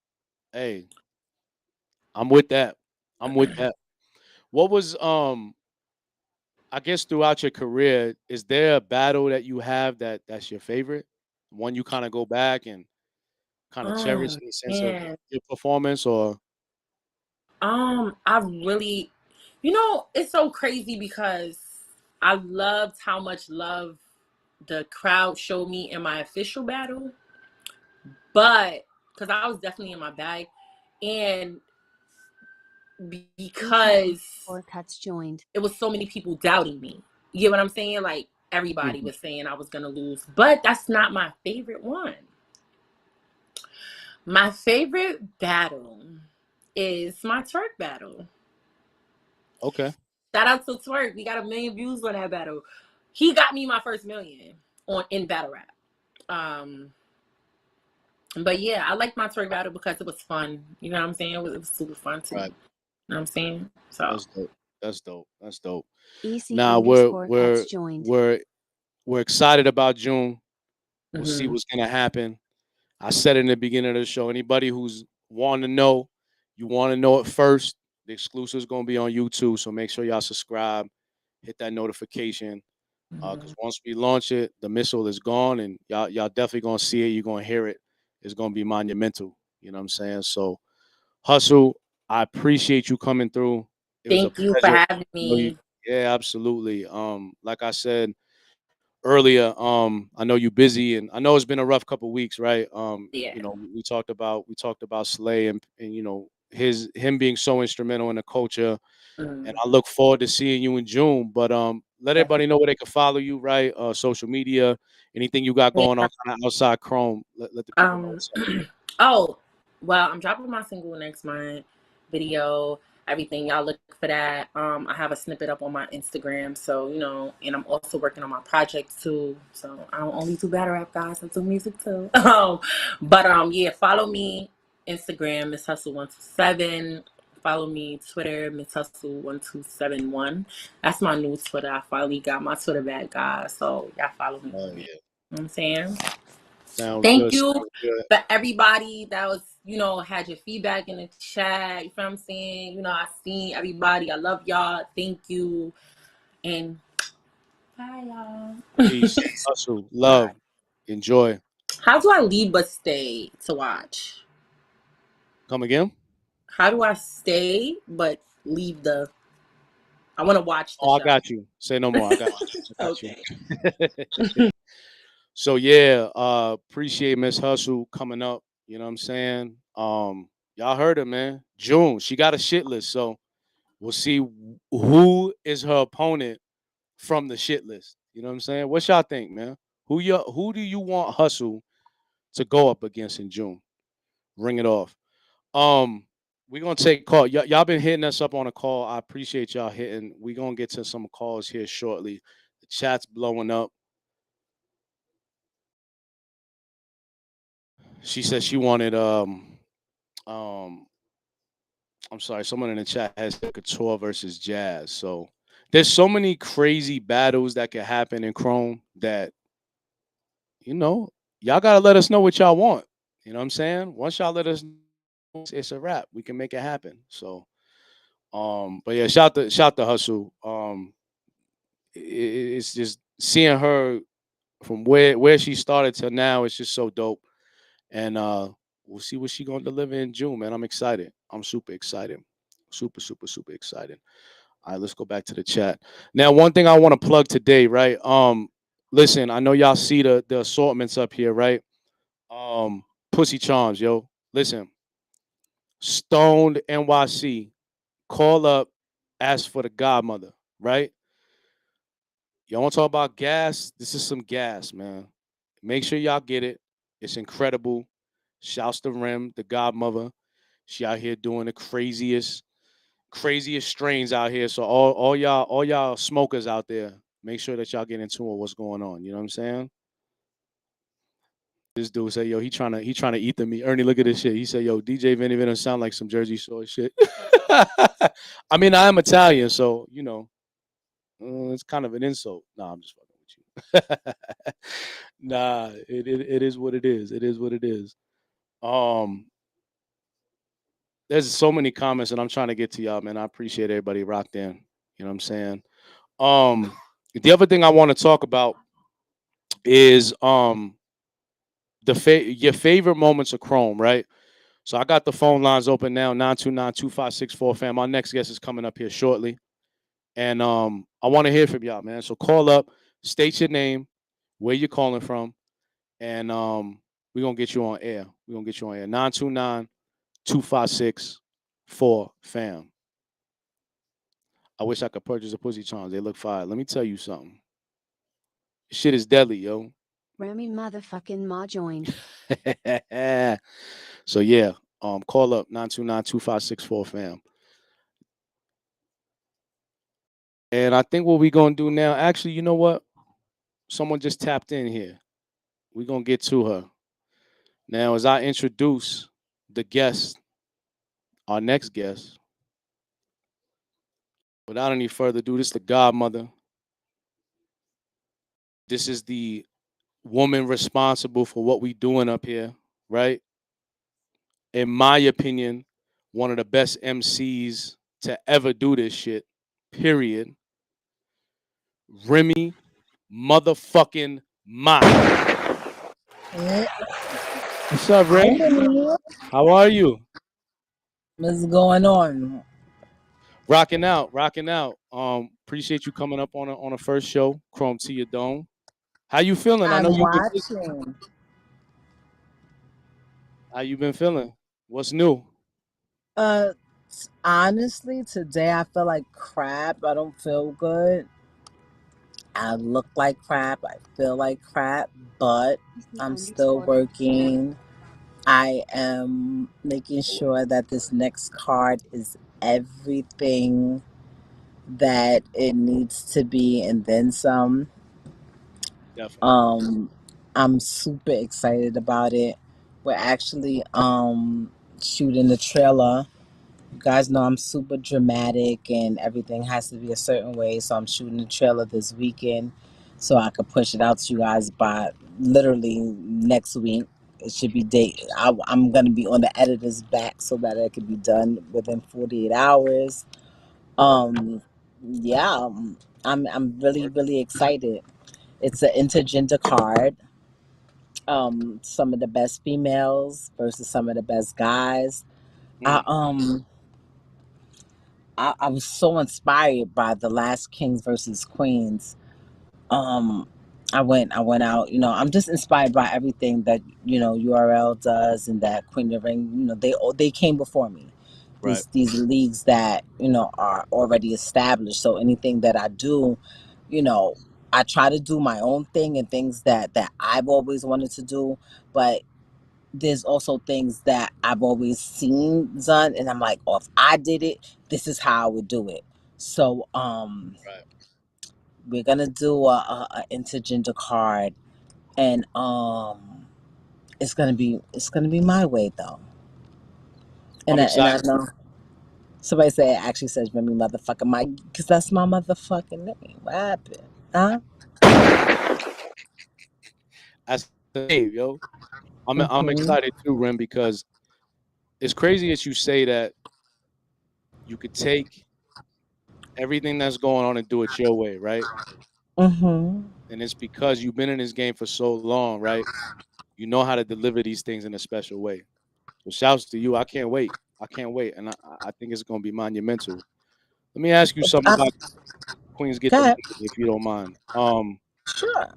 Hey, I'm with that. I'm with that. What was I guess throughout your career, is there a battle that you have that's your favorite? One you kind of go back and kind of cherish Oh in the sense of man. your performance, or I really, it's so crazy because I loved how much love the crowd showed me in my official battle, but because I was definitely in my bag, and because Or cuts joined. it was so many people doubting me. You get what I'm saying? Like everybody Mhm. was saying I was gonna lose, but that's not my favorite one. My favorite battle is my twerk battle. Okay, Shout out to Twerk. We got 1 million views on that battle. He got me my first million in battle rap. Um, but yeah, I liked my Twerk battle because it was fun. You know what I'm saying? It was super fun to me. right. You know what I'm saying? So That's dope. That's dope. That's dope. EC Now underscore cuts joined. we're excited about June. We'll see mhm. what's gonna happen. I said in the beginning of the show, anybody who's want to know, you want to know it first. The exclusive is gonna be on YouTube, so make sure y'all subscribe, hit that notification. Because Mhm. once we launch it, the missile is gone, and y'all definitely gonna see it. You're gonna hear it. It's gonna be monumental. You know what I'm saying? So, hustle. I appreciate you coming through. It was a Thank you for pleasure. having You know, me. yeah, absolutely. Like I said earlier, I know you're busy, and I know it's been a rough couple weeks, right? Yeah. We talked about Slay, and him being so instrumental in the culture, and Mhm. I look forward to seeing you in June. But let Definitely. everybody know where they can follow you, right? Social media, anything you got going on kind of outside Chrome. Let the people know Um, what's up. oh, well, I'm dropping my single next month, video, everything. Y'all look for that. I have a snippet up on my Instagram, so and I'm also working on my projects too. So I don't only do battle rap, guys. I do music too. But yeah, follow me Instagram, Miss Hustle 127. Follow me Twitter, Miss Hustle 1271. That's my new Twitter. I finally got my Twitter back, guys. So y'all follow me Oh on there. You yeah, know what I'm saying? Sounds Thank good. you Sounds good. for everybody that was, had your feedback in the chat. You feel what I'm saying? I seen everybody. I love y'all. Thank you. And bye, y'all. Peace. Hustle. Love. Bye. Enjoy. How do I leave but stay to watch? Come again? How do I stay but leave the? I want to watch the Oh, I show. got you. Say no more. I got you. I got you. Okay. So yeah, appreciate Miss Hustle coming up. You know what I'm saying? Y'all heard her, man. June, she got a shit list. So we'll see who is her opponent from the shit list. You know what I'm saying? What y'all think, man? Who do you want Hustle to go up against in June? Ring it off. We're gonna take call. Y'all been hitting us up on a call. I appreciate y'all hitting. We're gonna get to some calls here shortly. The chat's blowing up. She said she wanted um I'm sorry, someone in the chat has Couture versus Jazz. So there's so many crazy battles that could happen in Chrome that, you know, y'all gotta let us know what y'all want. You know what I'm saying? Once y'all let us know, it's a wrap. We can make it happen. So but yeah, shout to Hustle. It's just seeing her from where she started till now. It's just so dope, and we'll see what she gonna deliver in June, man. I'm excited. I'm super excited, super excited. All right, let's go back to the chat. Now, one thing I want to plug today, right? Listen, I know y'all see the assortments up here, right? Pussy Charms, yo. Listen, Stoned NYC, call up, ask for the godmother, right? Y'all want to talk about gas? This is some gas, man. Make sure y'all get it. It's incredible. Shouts to Rem, the godmother. She out here doing the craziest strains out here. So all y'all smokers out there, make sure that y'all get into what's going on. You know what I'm saying? This dude said, "Yo, he trying to eat me." Ernie, look at this shit. He said, "Yo, DJ Vinny Vinny sound like some Jersey Shore shit." I mean, I am Italian, so it's kind of an insult. Nah, I'm just fucking with you. Nah, it is what it is. It is what it is. Um, there's so many comments, and I'm trying to get to y'all, man. I appreciate everybody rocked in. You know what I'm saying? Um, the other thing I want to talk about is your favorite moments of Chrome, right? So I got the phone lines open now, 929-2564 fam. My next guest is coming up here shortly. And I want to hear from y'all, man. So call up, state your name, where you're calling from, and we're gonna get you on air. We're gonna get you on air. 929-2564 fam. I wish I could purchase a pussy charms. They look fire. Let me tell you something. Shit is deadly, yo. Remy motherfucking Ma joined. So yeah, call up 929-2564 fam. And I think what we're gonna do now, actually, you know what? Someone just tapped in here. We're gonna get to her. Now, as I introduce the guest, our next guest, without any further ado, this is the godmother. This is the woman responsible for what we doing up here, right? In my opinion, one of the best MCs to ever do this shit, period. Remy motherfucking Ma. What's up, Ray? How are you? What's going on? Rocking out, rocking out. Appreciate you coming up on a first show, Chrome to your dome. How you feeling? I know I'm you've been busy. watching. How you been feeling? What's new? Uh, Honestly, today I feel like crap. I don't feel good. I look like crap. I feel like crap, but I'm still working. I am making sure that this next card is everything that it needs to be and then some. Definitely. Um, I'm super excited about it. We're actually shooting the trailer. You guys know I'm super dramatic and everything has to be a certain way, so I'm shooting the trailer this weekend. so I could push it out to you guys by literally next week. It should be date. I'm gonna be on the editor's back so that it could be done within 48 hours. Um, yeah, I'm really really excited. It's an intergender card. Some of the best females versus some of the best guys. I Mm, um I was so inspired by the last Kings versus Queens. um I went out, I'm just inspired by everything that URL does, and that Queen of the Ring, they came before me. right. These leagues that are already established, so anything that I do, you know I try to do my own thing and things that I've always wanted to do. But there's also things that I've always seen done, and I'm like, oh, if I did it, this is how I would do it. So Right. we're gonna do a intergender card, and it's gonna be my way though. And I'm I excited. know somebody said, actually says Remy motherfucker Mike, because that's my motherfucking name. What happened? Huh? That's the name, yo. I'm Mm-hmm. excited too, Rim, because it's crazy as you say that you could take everything that's going on and do it your way, right? Mm-hmm. And it's because you've been in this game for so long, right? You know how to deliver these things in a special way. So shouts to you. I can't wait. I can't wait. And I think it's gonna be monumental. Let me ask you something Uh, about Queens Get Go the ahead. Money, if you don't mind. Sure.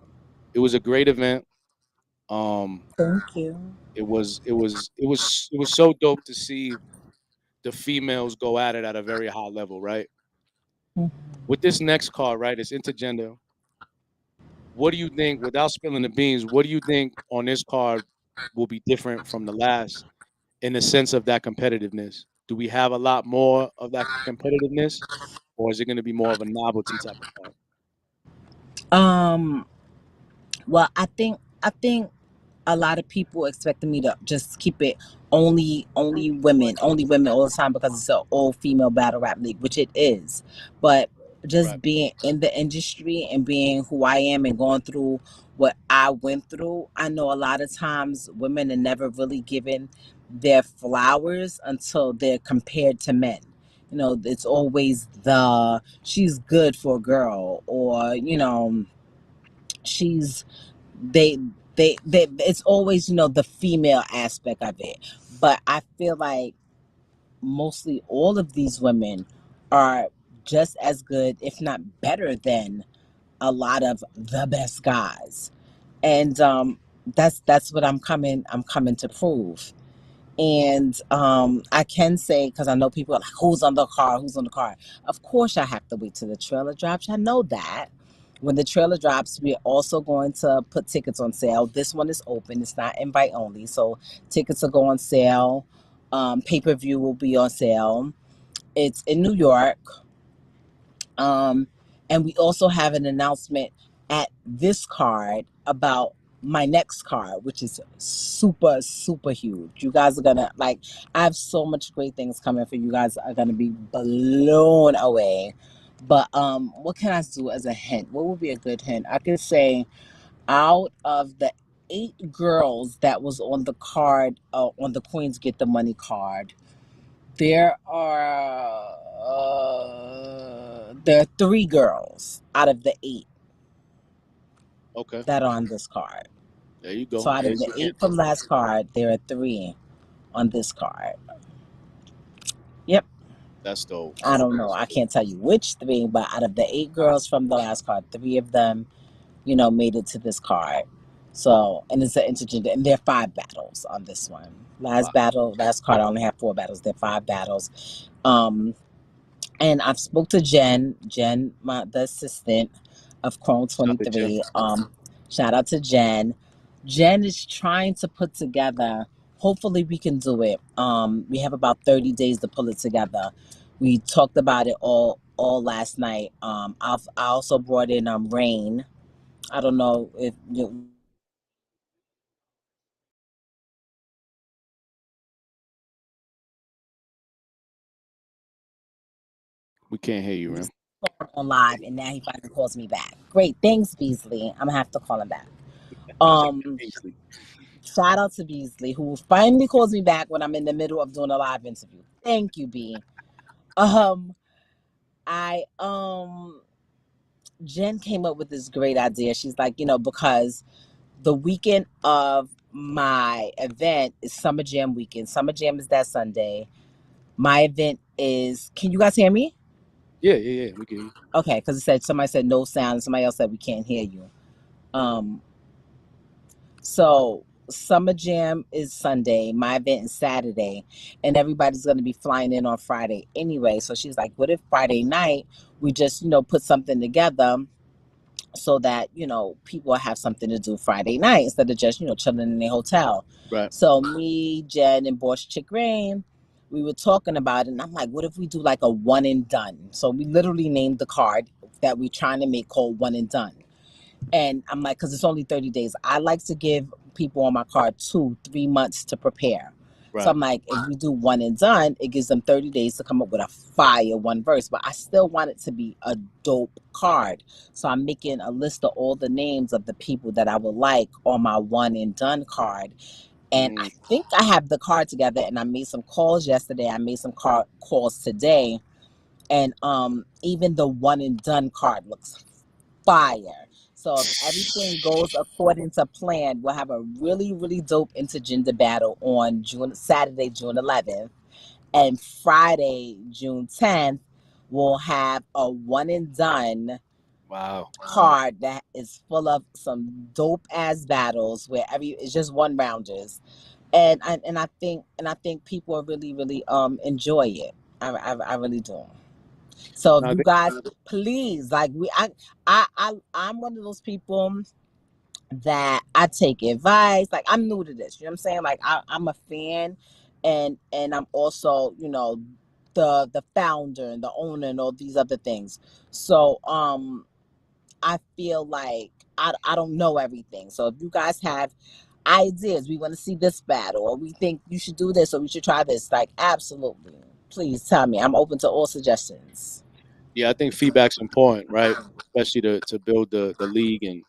It was a great event. Um, Thank you. it was so dope to see the females go at it at a very high level, right? Mhm. With this next card, right? It's intergender. What do you think, without spilling the beans, what do you think on this card will be different from the last in the sense of that competitiveness? Do we have a lot more of that competitiveness, or is it going to be more of a novelty type of card? Um. Well, I think a lot of people expected me to just keep it only women all the time, because it's an all female battle rap league, which it is. But Right, just being in the industry and being who I am and going through what I went through, I know a lot of times women are never really given their flowers until they're compared to men. It's always the she's good for a girl, or she's they they it's always the female aspect of it. But I feel like mostly all of these women are just as good, if not better than a lot of the best guys. And that's what I'm coming to prove. And I can say, because I know people are like, who's on the car? Who's on the car? Of course, I have to wait till the trailer drops. I know that. When the trailer drops, we're also going to put tickets on sale. This one is open, it's not invite only. So tickets will go on sale. Pay per view will be on sale. It's in New York. Um, and we also have an announcement at this card about my next card, which is super, super huge. You guys are gonna like, I have so much great things coming for you. You guys are gonna be blown away. But what can I do as a hint? What would be a good hint? I could say, out of the 8 girls that was on the card, on the Queens Get the Money card, there are 3 girls out of the 8 okay. that are on this card. There you So go. out of There's the your hint. 8 from last card, there are 3 on this card. Yep. That's dope. I don't know. That's I dope. can't tell you which 3, but out of the 8 girls from the last card, 3 of them, made it to this card. So, and it's an intergender, and there are 5 battles on this one. Wow. Last card, I only have 4 battles. There are 5 battles. And I've spoke to Jen, the assistant of Chrome Shout out to Jim. 23. Shout out to Jen. Jen is trying to put together. Hopefully, we can do it. We have about 30 days to pull it together. We talked about it all last night. I also brought in Rain. I don't know if We can't hear you, Rim. on live, and now he finally calls me back. Great, thanks, Beasley. I'm gonna have to call him back. Kingsley. Shout out to Beasley, who finally calls me back when I'm in the middle of doing a live interview. Thank you, B. Um, I Jen came up with this great idea. She's like, because the weekend of my event is Summer Jam weekend. Summer Jam is that Sunday. My event is. Can you guys hear me? Yeah. We can. Okay, because somebody said no sound, and somebody else said we can't hear you. Um, so Summer Jam is Sunday, my event is Saturday, and everybody's gonna be flying in on Friday anyway. So she's like, "What if Friday night we just put something together so that people have something to do Friday night instead of just chilling in a hotel." Right. So me, Jen, and Boss Chick Rain, we were talking about it, and I'm like, "What if we do like a one and done?" So we literally named the card that we're trying to make called One and Done. And I'm like, because it's only 30 days. I like to give people on my card 2-3 months to prepare. So Right. I'm like, if we do one and done, it gives them 30 days to come up with a fire one verse. But I still want it to be a dope card. So I'm making a list of all the names of the people that I would like on my one and done card. And I Mm, think I have the card together, and I made some calls yesterday. I made some calls today. And even the one and done card looks fire. So if everything goes according to plan, we'll have a really, really dope intergender battle on Saturday, June 11th. And Friday, June 10th, we'll have a one and done wow. card that is full of some dope ass battles where it's just one rounders. And I think people will really, really enjoy it. I really do. So if Now, you guys please, like I'm one of those people that I take advice. Like, I'm new to this, you know what I'm saying? Like, I'm a fan, and I'm also the founder and the owner and all these other things. So I feel like I don't know everything. So if you guys have ideas, we want to see this battle, or we think you should do this, or we should try this, like, absolutely, please tell me. I'm open to all suggestions. yeah, I think feedback's important, right? Especially to build the league and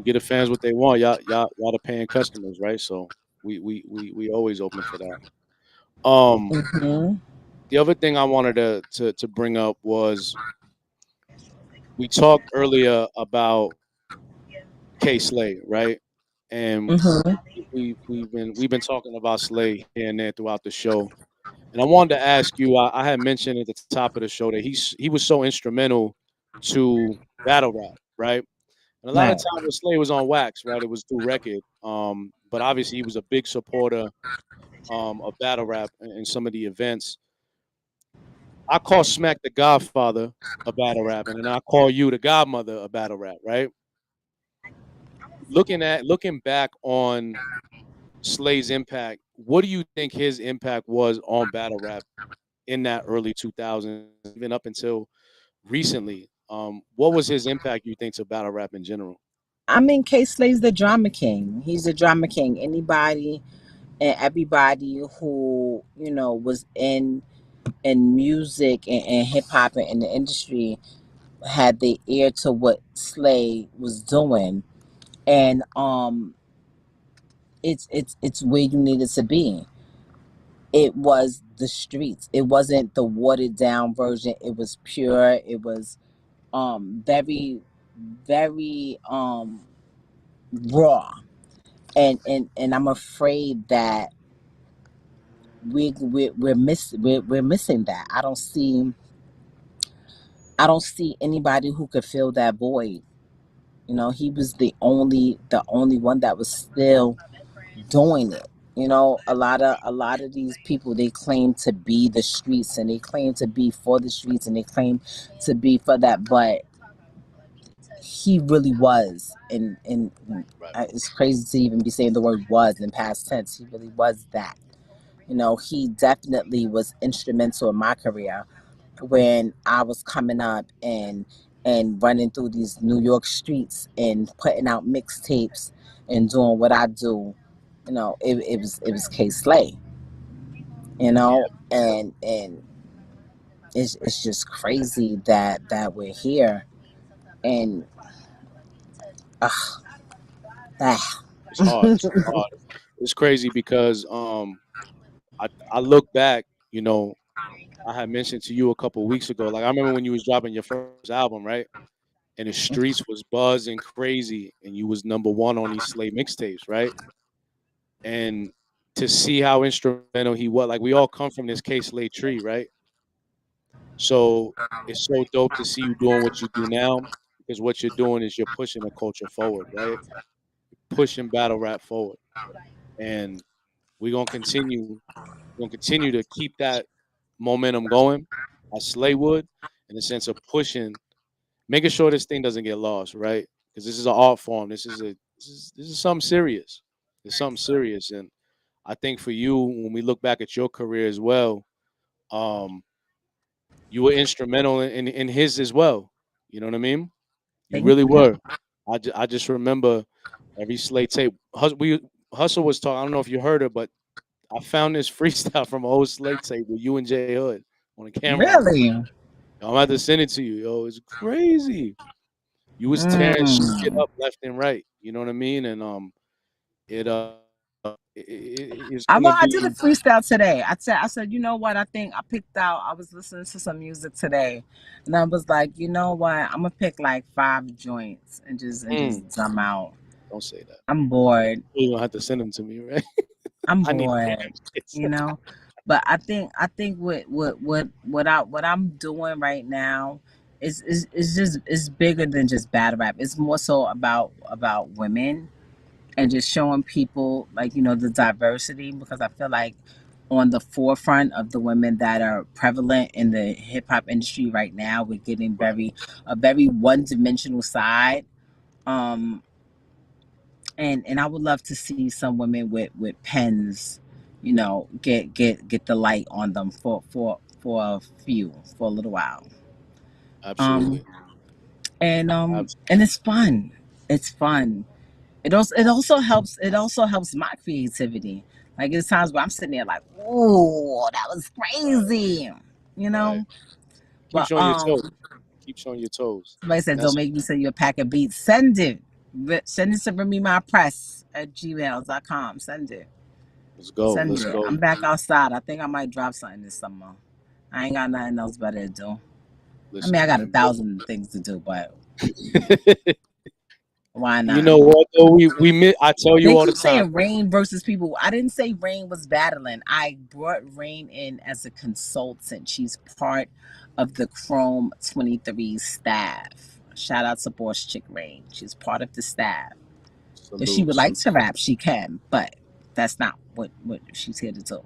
get the fans what they want. Y'all the paying customers, right? So we always open for that. Um, Hmm. the other thing I wanted to bring up was we talked earlier about K Slay, right? And Hmm. we've been talking about Slay here and there throughout the show. And I wanted to ask you, I had mentioned at the top of the show that he was so instrumental to battle rap, right? And a lot of Right. times when Slay was on wax, right, it was through record. But obviously he was a big supporter of battle rap in some of the events. I call Smack the Godfather of battle rap, and then I call you the Godmother of battle rap, right? Looking back on Slay's impact, what do you think his impact was on battle rap in that early 2000s, even up until recently? What was his impact, you think, to battle rap in general? I mean, K Slay's the drama king. He's the drama king. Anybody and everybody who was in music and hip hop and in the industry had the ear to what Slay was doing, and it's where you needed to be. It was the streets. It wasn't the watered down version. It was pure. It was very, very raw. And I'm afraid that we're missing that. I don't see anybody who could fill that void. He was the only one that was still doing it. A lot of these people, they claim to be the streets, and they claim to be for the streets, and they claim to be for that, but he really was. And Right. it's crazy to even be saying the word was in past tense. He really was that. He definitely was instrumental in my career when I was coming up and running through these New York streets and putting out mixtapes and doing what I do. It was K Slay. Yeah. And it's just crazy that we're here, and ugh, ah. It's hard. It's hard. It's crazy because I look back, you know, I had mentioned to you a couple weeks ago. Like I remember when you was dropping your first album, right? And the streets was buzzing crazy, and you was #1 on these Slay mixtapes, right? And to see how instrumental he was, like we all come from this K Slay tree, right? So it's so dope to see you doing what you do now because what you're doing is you're pushing the culture forward, right? Pushing battle rap forward, and we're gonna continue. We're gonna continue to keep that momentum going. I Slay would, in the sense of pushing, making sure this thing doesn't get lost, right? Because this is an art form. This is something serious. It's something serious, and I think for you, when we look back at your career as well, um, you were instrumental in his as well. You know what I mean? You Thank really you. were. I just remember every Slay tape. Hustle was talking. I don't know if you heard her, but I found this freestyle from an old Slay tape with you and J Hood on a camera album. Really? I'm about to send it to you, yo. It's crazy. You was tearing shit Mm. up left and right. You know what I mean? And it it's I gonna well, I did a be freestyle today. I said, you know what? I think I picked out. I was listening to some music today, and I was like, you know what? I'm gonna pick like 5 joints and just mm, dumb out. don't say that. I'm bored. You gonna have to send them to me, right? I'm I need to hear bored. them shits. You know. But I think what I'm doing right now is just is bigger than just battle rap. It's more so about women and just showing people like the diversity, because I feel like on the forefront of the women that are prevalent in the hip hop industry right now, we're getting Right. a very one dimensional side. Um, and I would love to see some women with pens, get the light on them for a little while. Um, Absolutely. and it's fun. It's fun. It also helps my creativity. Like there's times where I'm sitting there like, "Ooh, that was Right. crazy," you Right. know. Keep But showing your toes. Keep showing your toes. somebody And said, "Don't that's make me send you a pack of beats." Send it. Send it to Remy my press at gmail.com. Send it. let's go. Send Let's it. go. I'm back outside. I think I might drop something this summer. I ain't got nothing else better to do. I mean, I Listen, got a man. thousand things to do, but why You not? know what though? I tell you They all the keep time. saying Rain versus people. I didn't say Rain was battling. I brought Rain in as a consultant. She's part of the Chrome 23 staff. Shout out to Boss Chick Rain. She's part of the staff. If she Salute, would like salute. to rap, she can, but that's not what she's here to do.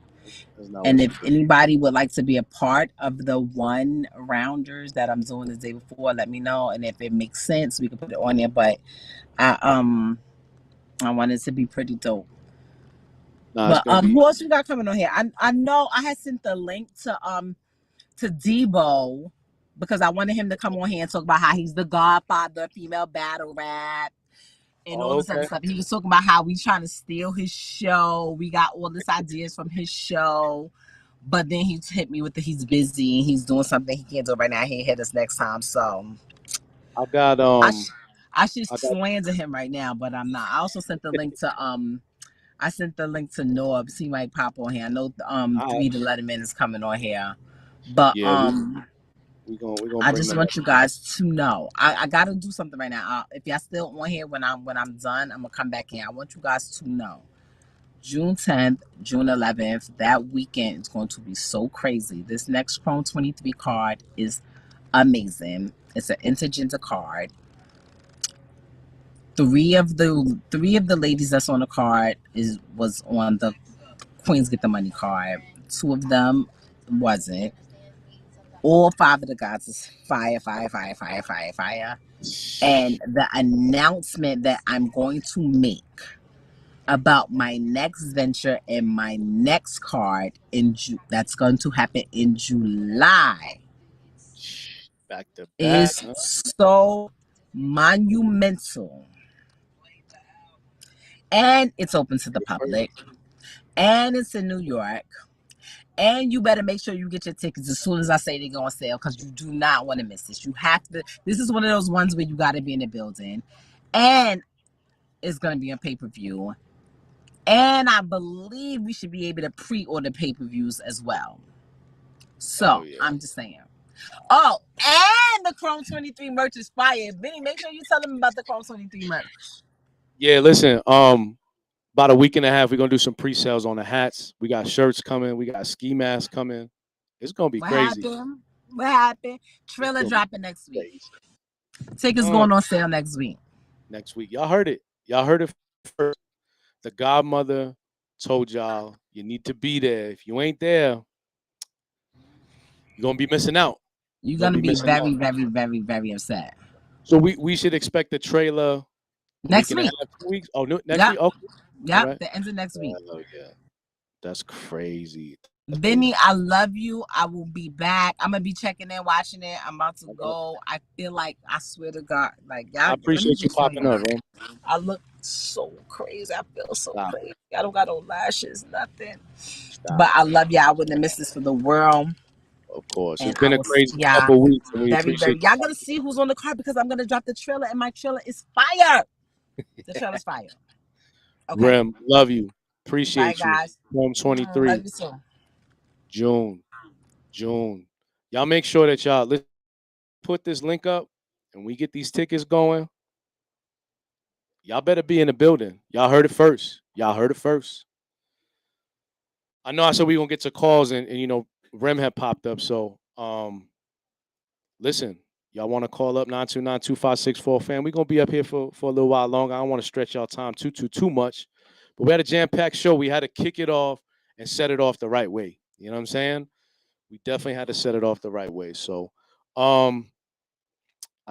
That's not what And she if do. anybody would like to be a part of the one rounders that I'm doing the day before, let me know. And if it makes sense, we can put it on there. But I I want it to be pretty dope. Nah, it's But gonna be who else we got coming on here? I know I had sent the link to Debo because I wanted him to come on here and talk about how he's the godfather of female battle rap and all oh, this other okay. stuff. He was talking about how we trying to steal his show. We got all this ideas from his show. But then he hit me with he's busy and he's doing something he can't do right now. He'll hit us next time. So I got I, sh- I should I got slander him right now, but I'm not. I also sent the link to Norbs. He might pop on here. I know all right. Three to Letterman is coming on here. But Yeah, we gonna I bring just them up. want you guys to know. I gotta do something right now. If y'all still on here when I'm done, I'm gonna come back in. I want you guys to know. June 10th, June 11th, that weekend is going to be so crazy. This next Chrome 23 card is amazing. It's an intergender card. Three of the ladies that's on the card was on the Queens Get the Money card. Two of them wasn't. All five of the guys is fire, fire, fire, fire, fire, fire. And the announcement that I'm going to make about my next venture and my next card that's going to happen in July Back to back, is huh? so monumental. And it's open to the You heard it. public. And it's in New York. And you better make sure you get your tickets as soon as I say they go on sale, because you do not want to miss this. You have to. This is one of those ones where you got to be in the building, and it's going to be on pay-per-view. And I believe we should be able to pre-order pay-per-views as well. So yeah. I'm just saying. Oh, and the Chrome 23 merch is fire. Benny, make sure you tell them about the Chrome 23 merch. Yeah, listen. About a week and a half, we're gonna do some pre-sales on the hats. We got shirts coming. We got ski masks coming. It's gonna be What crazy. happened? What happened? It's Trailer gonna be dropping next week. crazy. Tickets going on sale next week. Next week, y'all heard it. Y'all heard it first. The godmother told y'all you need to be there. If you ain't there, you're gonna be missing out. You're You're gonna gonna be be missing out. very, very, very, very upset. So we should expect the trailer a week Next and a week. half, 2 weeks. Oh, no, next Yep. week. Okay, all Yep. right. The ends of next week. Oh yeah, that's crazy. Benny, I love you. I will be back. I'm gonna be checking in, watching it. I'm about to go. I feel like, I swear to God, like, I y'all. Let me appreciate you just show popping up, y'all. man. I look so crazy. I feel so Stop, crazy. I don't got no lashes, nothing. stop. But I love y'all. I wouldn't have missed this for the world. Of course, And it's I been a will see crazy y'all couple weeks, and we very, very. appreciate you. Y'all gonna see who's on the card, because I'm gonna drop the trailer, and my trailer is fire. The trailer's fire. Okay. Rem, love you. Bye, Appreciate you. guys. From Love 23, you too. June, June. Y'all make sure that y'all let's put this link up and we get these tickets going. Y'all better be in the building. Y'all heard it first. Y'all heard it first. I know I said we gonna get to calls and Rem had popped up. So listen, y'all want to call up 929-2564 fam. We're gonna be up here for a little while longer. I don't want to stretch y'all time too much. But we had a jam-packed show. We had to kick it off and set it off the right way. You know what I'm saying? We definitely had to set it off the right way. So I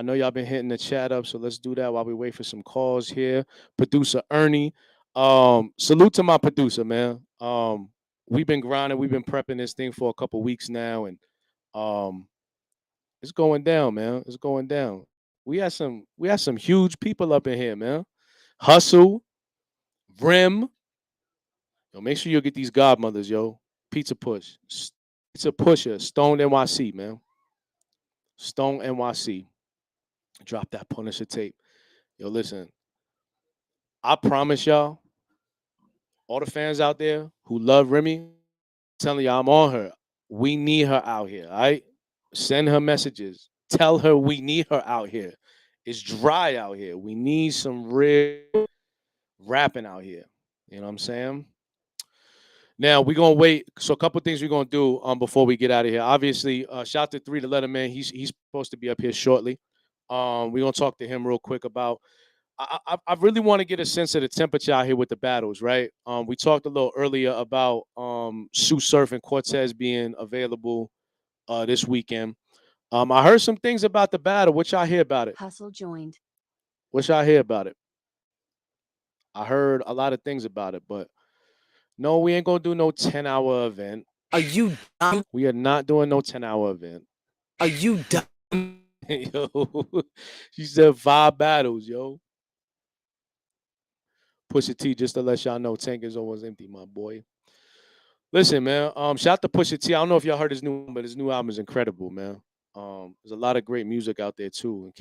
know y'all been hitting the chat up, so let's do that while we wait for some calls here. Producer Ernie. Salute to my producer, man. We've been grinding, we've been prepping this thing for a couple weeks now, and um it's going down, man. It's going down. We had some huge people up in here, man. Hustle, Rim. Yo, make sure you get these godmothers, yo. Pizza Push. Pizza Pusher, Stone NYC, man. Stone NYC. Drop that Punisher tape. Yo, listen. I promise y'all, all the fans out there who love Remy, I'm telling y'all I'm on her. We need her out here, all right? Send her messages. Tell her we need her out here. It's dry out here. We need some real rapping out here. You know what I'm saying? Now we're gonna wait. So a couple things we're gonna do before we get out of here. Obviously, shout to 3 to let him in. He's supposed to be up here shortly. We're gonna talk to him real quick about I really want to get a sense of the temperature out here with the battles, right? We talked a little earlier about Sue Surf and Cortez being available this weekend. I heard some things about the battle. What y'all hear about it? Hustle joined. What y'all hear about it? I heard a lot of things about it, but no, we ain't gonna do no 10-hour event. Are you dumb? We are not doing no 10-hour event. Are you dumb? Yo, she said 5 battles, yo. Pusha T, just to let y'all know, tank is always empty, my boy. Listen, man. Shout out to Pusha T. I don't know if y'all heard his new one, but his new album is incredible, man. There's a lot of great music out there too. In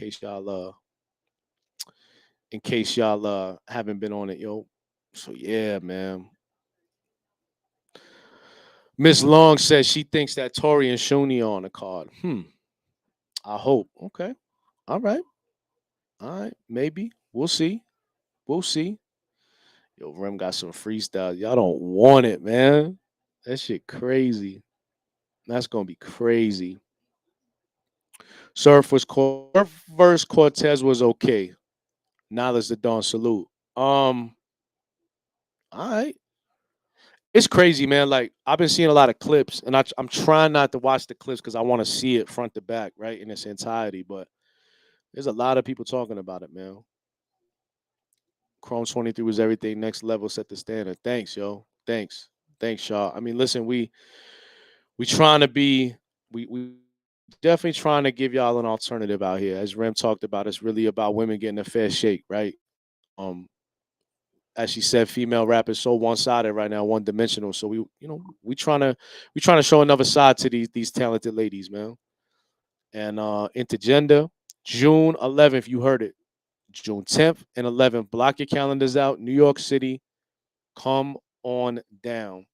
case y'all haven't been on it, yo. So yeah, man. Miss Long says she thinks that Tori and Shuni are on the card. I hope. Okay. All right. All right. Maybe. We'll see. We'll see. Yo, Rem got some freestyle. Y'all don't want it, man. That shit crazy. That's gonna be crazy. Surf verse Cortez was okay. Knowledge the Dawn salute. All right. It's crazy, man. Like I've been seeing a lot of clips, and I'm trying not to watch the clips because I want to see it front to back, right, in its entirety. But there's a lot of people talking about it, man. Chrome 23 was everything. Next level set the standard. Thanks, yo. Thanks, y'all. I mean, listen, we trying to be we definitely trying to give y'all an alternative out here. As Rem talked about, it's really about women getting a fair shake, right? Um, as she said, female rap is so one-sided right now, one-dimensional. So we trying to show another side to these talented ladies, man. And intergender, June 11th, you heard it. June 10th and 11th. Block your calendars out. New York City, come on down.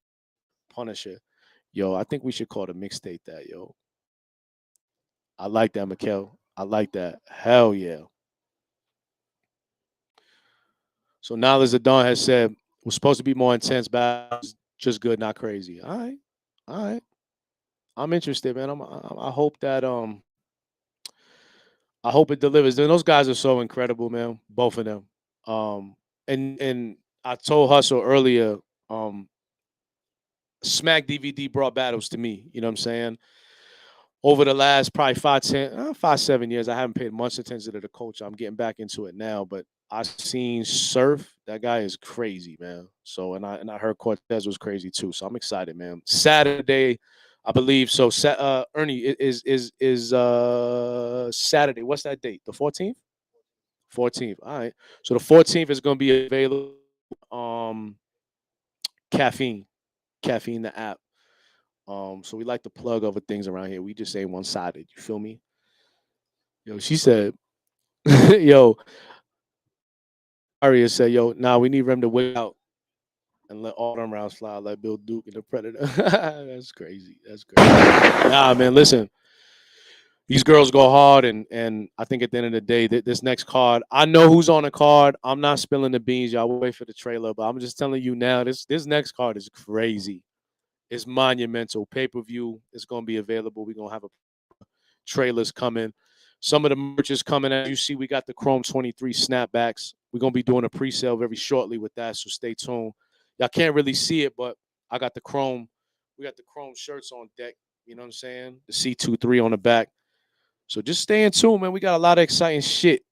Punisher. Yo, I think we should call the mixtape that, yo. I like that, Mikkel. I like that. Hell yeah. So Knowledge of Dawn has said was supposed to be more intense, but just good, not crazy. All right. All right. I'm interested, man. I hope that I hope it delivers. And those guys are so incredible, man. Both of them. And I told Hustle earlier, um, Smack DVD brought battles to me. You know what I'm saying? Over the last probably 5, 7 years, I haven't paid much attention to the culture. I'm getting back into it now, but I seen Surf. That guy is crazy, man. So and I heard Cortez was crazy too. So I'm excited, man. Saturday, I believe. So Ernie is Saturday. What's that date? The 14th. 14th. All right. So the 14th is going to be available. Um, caffeine, caffeine, the app. So we like to plug other things around here. We just ain't one sided. You feel me? Yo, she said, yo, Aria said, yo, nah, we need Rem to wait out and let all them rounds fly like Bill Duke and the Predator. That's crazy. That's crazy. Nah, man, listen. These girls go hard, and I think at the end of the day, this next card, I know who's on the card. I'm not spilling the beans. Y'all wait for the trailer, but I'm just telling you now, this next card is crazy. It's monumental. Pay-per-view is going to be available. We're going to have a trailers coming. Some of the merch is coming. As you see, we got the Chrome 23 snapbacks. We're going to be doing a pre-sale very shortly with that, so stay tuned. Y'all can't really see it, but I got the Chrome. We got the Chrome shirts on deck. You know what I'm saying? The C23 on the back. So just stay in tune, man. We got a lot of exciting shit.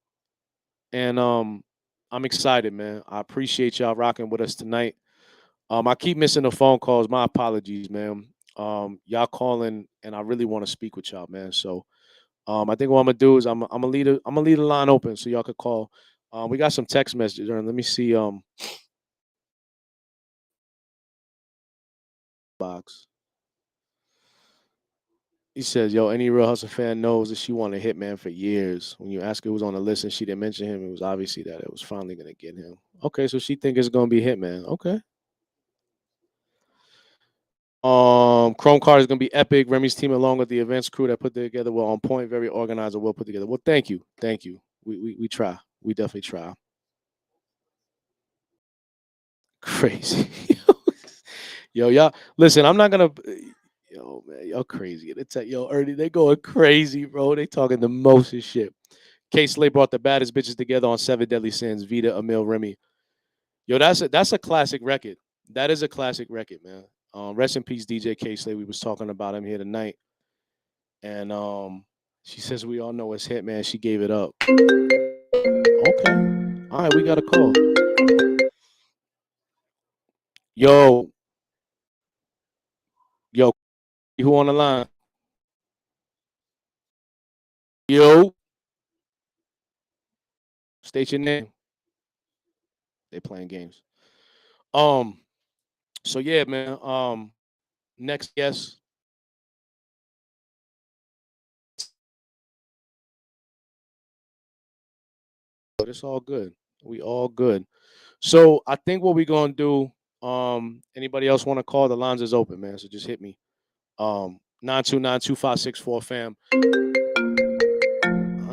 And I'm excited, man. I appreciate y'all rocking with us tonight. I keep missing the phone calls. My apologies, man. Y'all calling, and I really want to speak with y'all, man. So, I think what I'm gonna do is I'm gonna leave the line open so y'all could call. We got some text messages. Let me see. Box. He says, "Yo, any real hustle fan knows that she wanted Hitman for years. When you ask her who's on the list and she didn't mention him, it was obviously that it was finally gonna get him. Okay, so she think it's gonna be Hitman. Okay." Chrome card is gonna be epic. Remy's team, along with the events crew that put together, were on point, very organized, and well put together. Well, thank you. We try. We definitely try. Crazy, yo, y'all. Listen, I'm not gonna. Yo, man, y'all crazy. Yo, Ernie, they going crazy, bro. They talking the most and shit. K Slay brought the baddest bitches together on Seven Deadly Sins. Vita, Emil, Remy. Yo, that's a classic record. That is a classic record, man. Rest in peace, DJ K Slay. We was talking about him here tonight. And she says we all know it's Hitman. She gave it up. Okay. All right, we got a call. Yo, yo, who on the line? Yo, state your name. They playing games. Um, so yeah, man. Next guest. But it's all good. We all good. So I think what we gonna do. Anybody else want to call? The lines is open, man. So just hit me. 929-2564 fam. All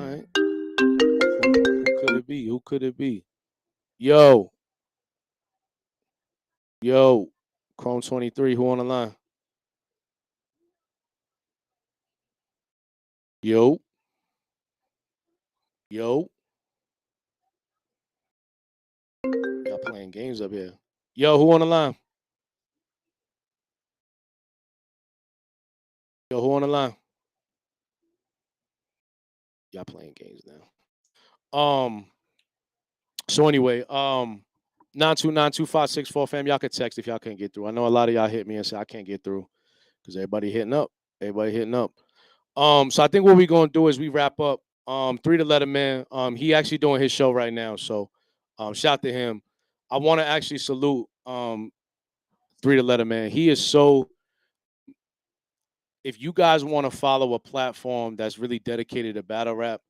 right. Who could it be? Who could it be? Yo, yo, Chrome 23. Who on the line? Yo, yo. Y'all playing games up here. Yo, who on the line? Yo, who on the line? Y'all playing games now. So anyway, 929-2564 fam. Y'all can text if y'all can't get through. I know a lot of y'all hit me and say I can't get through because everybody hitting up. Everybody hitting up. So I think what we're gonna do is we wrap up. Three to let him in. He actually doing his show right now. So shout to him. I want to actually salute Three to Letter Man. He is so. If you guys want to follow a platform that's really dedicated to battle rap,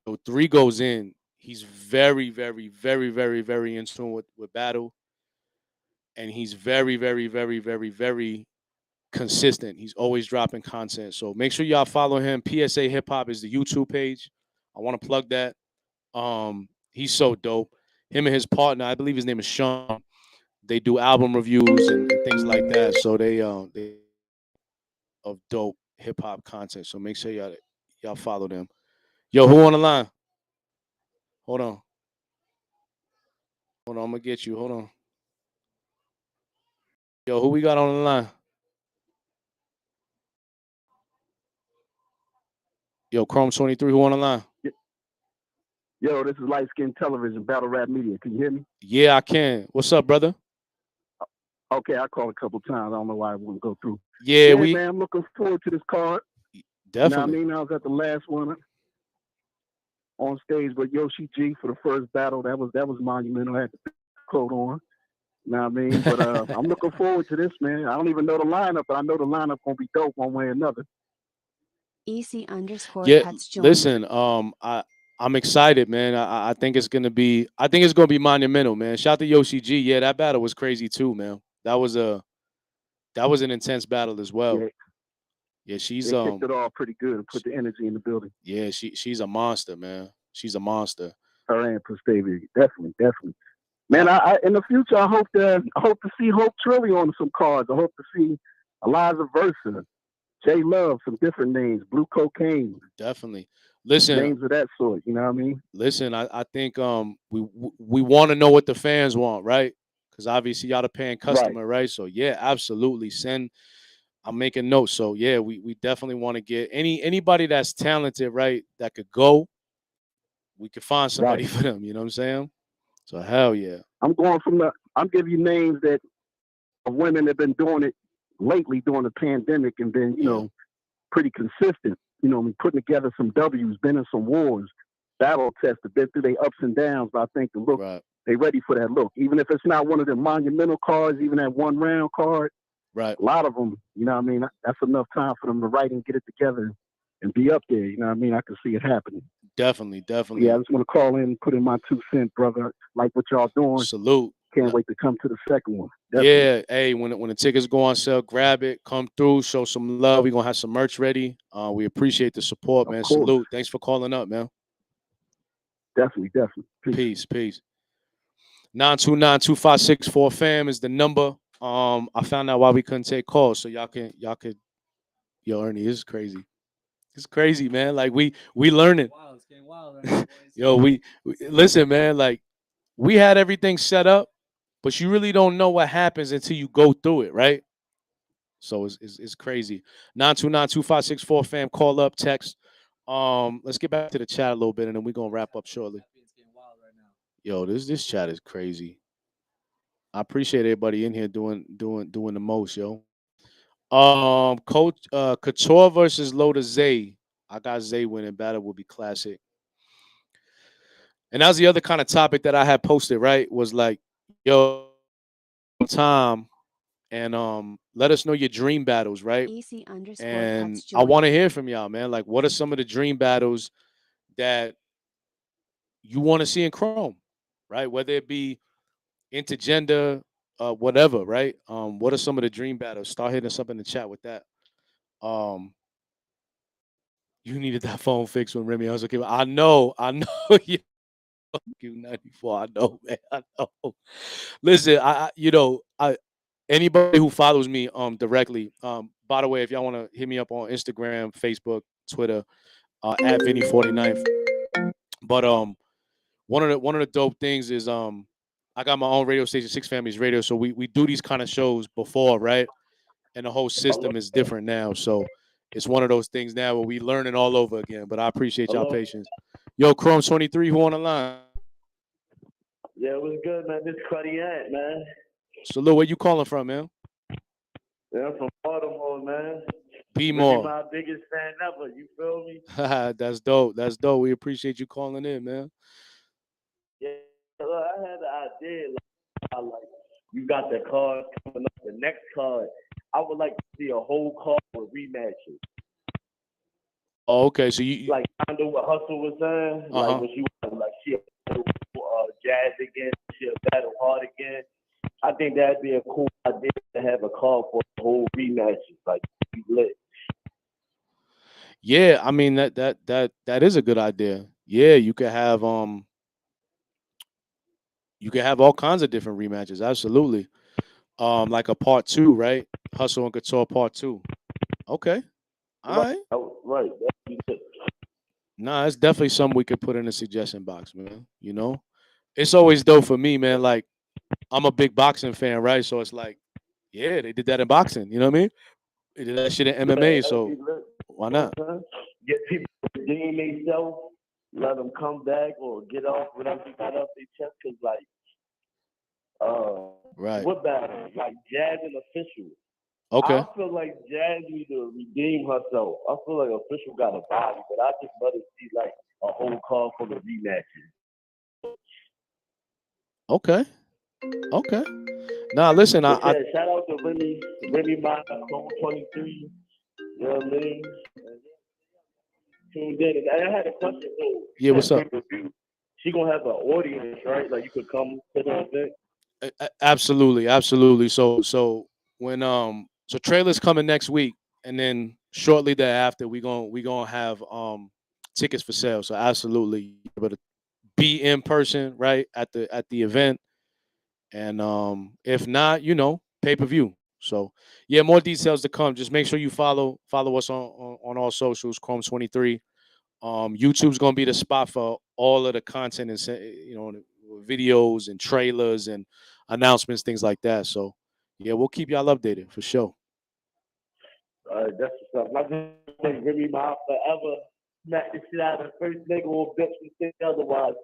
so Three goes in. He's very, very, very, very, very in tune with battle, and he's very, very, very, very, very consistent. He's always dropping content. So make sure y'all follow him. PSA Hip Hop is the YouTube page. I want to plug that. He's so dope. Him and his partner, I believe his name is Sean. They do album reviews and things like that. So they of dope hip hop content. So make sure y'all follow them. Yo, who on the line? Hold on. Hold on, I'm gonna get you. Hold on. Yo, who we got on the line? Yo, Chrome 23, who on the line? Yo, this is Light Skin Television, Battle Rap Media. Can you hear me? Yeah, I can. What's up, brother? Okay, I called a couple times. I don't know why I wouldn't go through. Yeah, man, I'm looking forward to this card. Definitely. You know what I mean? I was at the last one on stage with Yoshi G for the first battle. That was monumental. I had the coat on. You know what I mean? But I'm looking forward to this, man. I don't even know the lineup, but I know the lineup gonna be dope one way or another. EC_cuts joined. Listen, I'm excited, man. I think it's gonna be monumental, man. Shout out to Yoshi G. Yeah, that battle was crazy too, man. That was an intense battle as well. Yeah, she's they kicked it off pretty good and put the energy in the building. Yeah, she's a monster, man. She's a monster. Her and Prestavia, definitely. Man, I in the future I hope to see Hope Trilly on some cards. I hope to see Eliza Versa, J Love, some different names, Blue Cocaine. Definitely. Listen, names of that sort. You know what I mean? Listen, I think we want to know what the fans want, right? Because obviously y'all the paying customer, right? So yeah, absolutely. I'm making notes. So yeah, we definitely want to get anybody that's talented, right? That could go. We could find somebody for them. You know what I'm saying? So hell yeah. I'm giving you names that of women that have been doing it lately during the pandemic and been, you know, pretty consistent. You know, putting together some W's, been in some wars, battle tested, been through their ups and downs. But I think the look, they ready for that look. Even if it's not one of the monumental cards, even that one round card. Right. A lot of them, you know what I mean? That's enough time for them to write and get it together and be up there. You know what I mean? I can see it happening. Definitely. Yeah, I just want to call in and put in my 2 cents, brother. Like what y'all doing. Salute. Can't wait to come to the second one. Definitely. Yeah, hey, when the tickets go on sale, grab it, come through, show some love. We're gonna have some merch ready. We appreciate the support, man. Salute. Thanks for calling up, man. Definitely. Peace. 929-2564 fam is the number. I found out why we couldn't take calls, so y'all could. Yo, Ernie, this is crazy. It's crazy, man. Like we learning. Wow, it's getting wild. Right? Yo, we listen, man. Like we had everything set up, but you really don't know what happens until you go through it, right? So it's crazy. 929-2564 fam, call up, text. Let's get back to the chat a little bit, and then we're gonna wrap up shortly. Yo, this chat is crazy. I appreciate everybody in here doing the most, yo. Coach Couture versus Loda Zay. I got Zay winning. Battle will be classic. And that was the other kind of topic that I had posted, right? Was like, yo, time and let us know your dream battles, right? And I want to hear from y'all, man. Like, what are some of the dream battles that you want to see in Chrome, right? Whether it be intergender, whatever, right? What are some of the dream battles? Start hitting us up in the chat with that. You needed that phone fixed when Remy. I was okay. I know. Yeah. Q94. I know, man. I know. Listen, I anybody who follows me directly. By the way, if y'all want to hit me up on Instagram, Facebook, Twitter, at Vinny 49th. But one of the dope things is I got my own radio station, Six Families Radio. So we do these kind of shows before, right? And the whole system is different now. So it's one of those things now where we learning all over again. But I appreciate y'all patience. Yo, Chrome 23, who on the line? Yeah, what's good, man? This Cardiant, man. Salute, where you calling from, man? Yeah, I'm from Baltimore, man. Be more. My biggest fan ever. You feel me? That's dope. We appreciate you calling in, man. Yeah, look, I had the idea. Like, how, like you got the cards coming up, the next card. I would like to see a whole card with rematches. Oh, okay. So you Like kind of what Hustle was saying. Like uh-huh. when she was like she battle Jazz again, she'll battle hard again. I think that'd be a cool idea to have a card for the whole rematches. Like be lit. Yeah, I mean that is a good idea. Yeah, you could have all kinds of different rematches. Absolutely. Like a part two, right? Hustle and Couture part two. Okay. All Right, right. right. That'd be lit. Nah, it's definitely something we could put in the suggestion box, man. You know? It's always dope for me, man. Like, I'm a big boxing fan, right? So it's like, yeah, they did that in boxing. You know what I mean? They did that shit in Yeah, MMA, that'd so be lit. why You know not? what I'm saying? Get people to redeem themselves, let them come back or get off whatever they got off their chest. Cause like, Right. what battle? Like Jazz and Official. I Okay. feel like Jazz need to redeem herself. I feel like Official got a body, but I just rather see like a whole call for the rematches. Okay. Okay. Nah, listen, But I yeah, shout out to Remy Ma, Clone 23. You know what I mean? Tuned in. And I had a question though. yeah, You what's said up? pay-per-view. She gonna have an audience, right? Like you could come to the event. Absolutely, absolutely. So when so trailers coming next week, and then shortly thereafter we gonna have tickets for sale. So absolutely, you're able to be in person, right, at the event, and if not, pay per view. So yeah, more details to come. Just make sure you follow us on all socials. Chrome 23. YouTube's gonna be the spot for all of the content and videos and trailers and announcements, things like that. So yeah, we'll keep y'all updated for sure. That's what's up. I just think Remy Ma forever smack the shit out of the first nigga or bitch and think otherwise.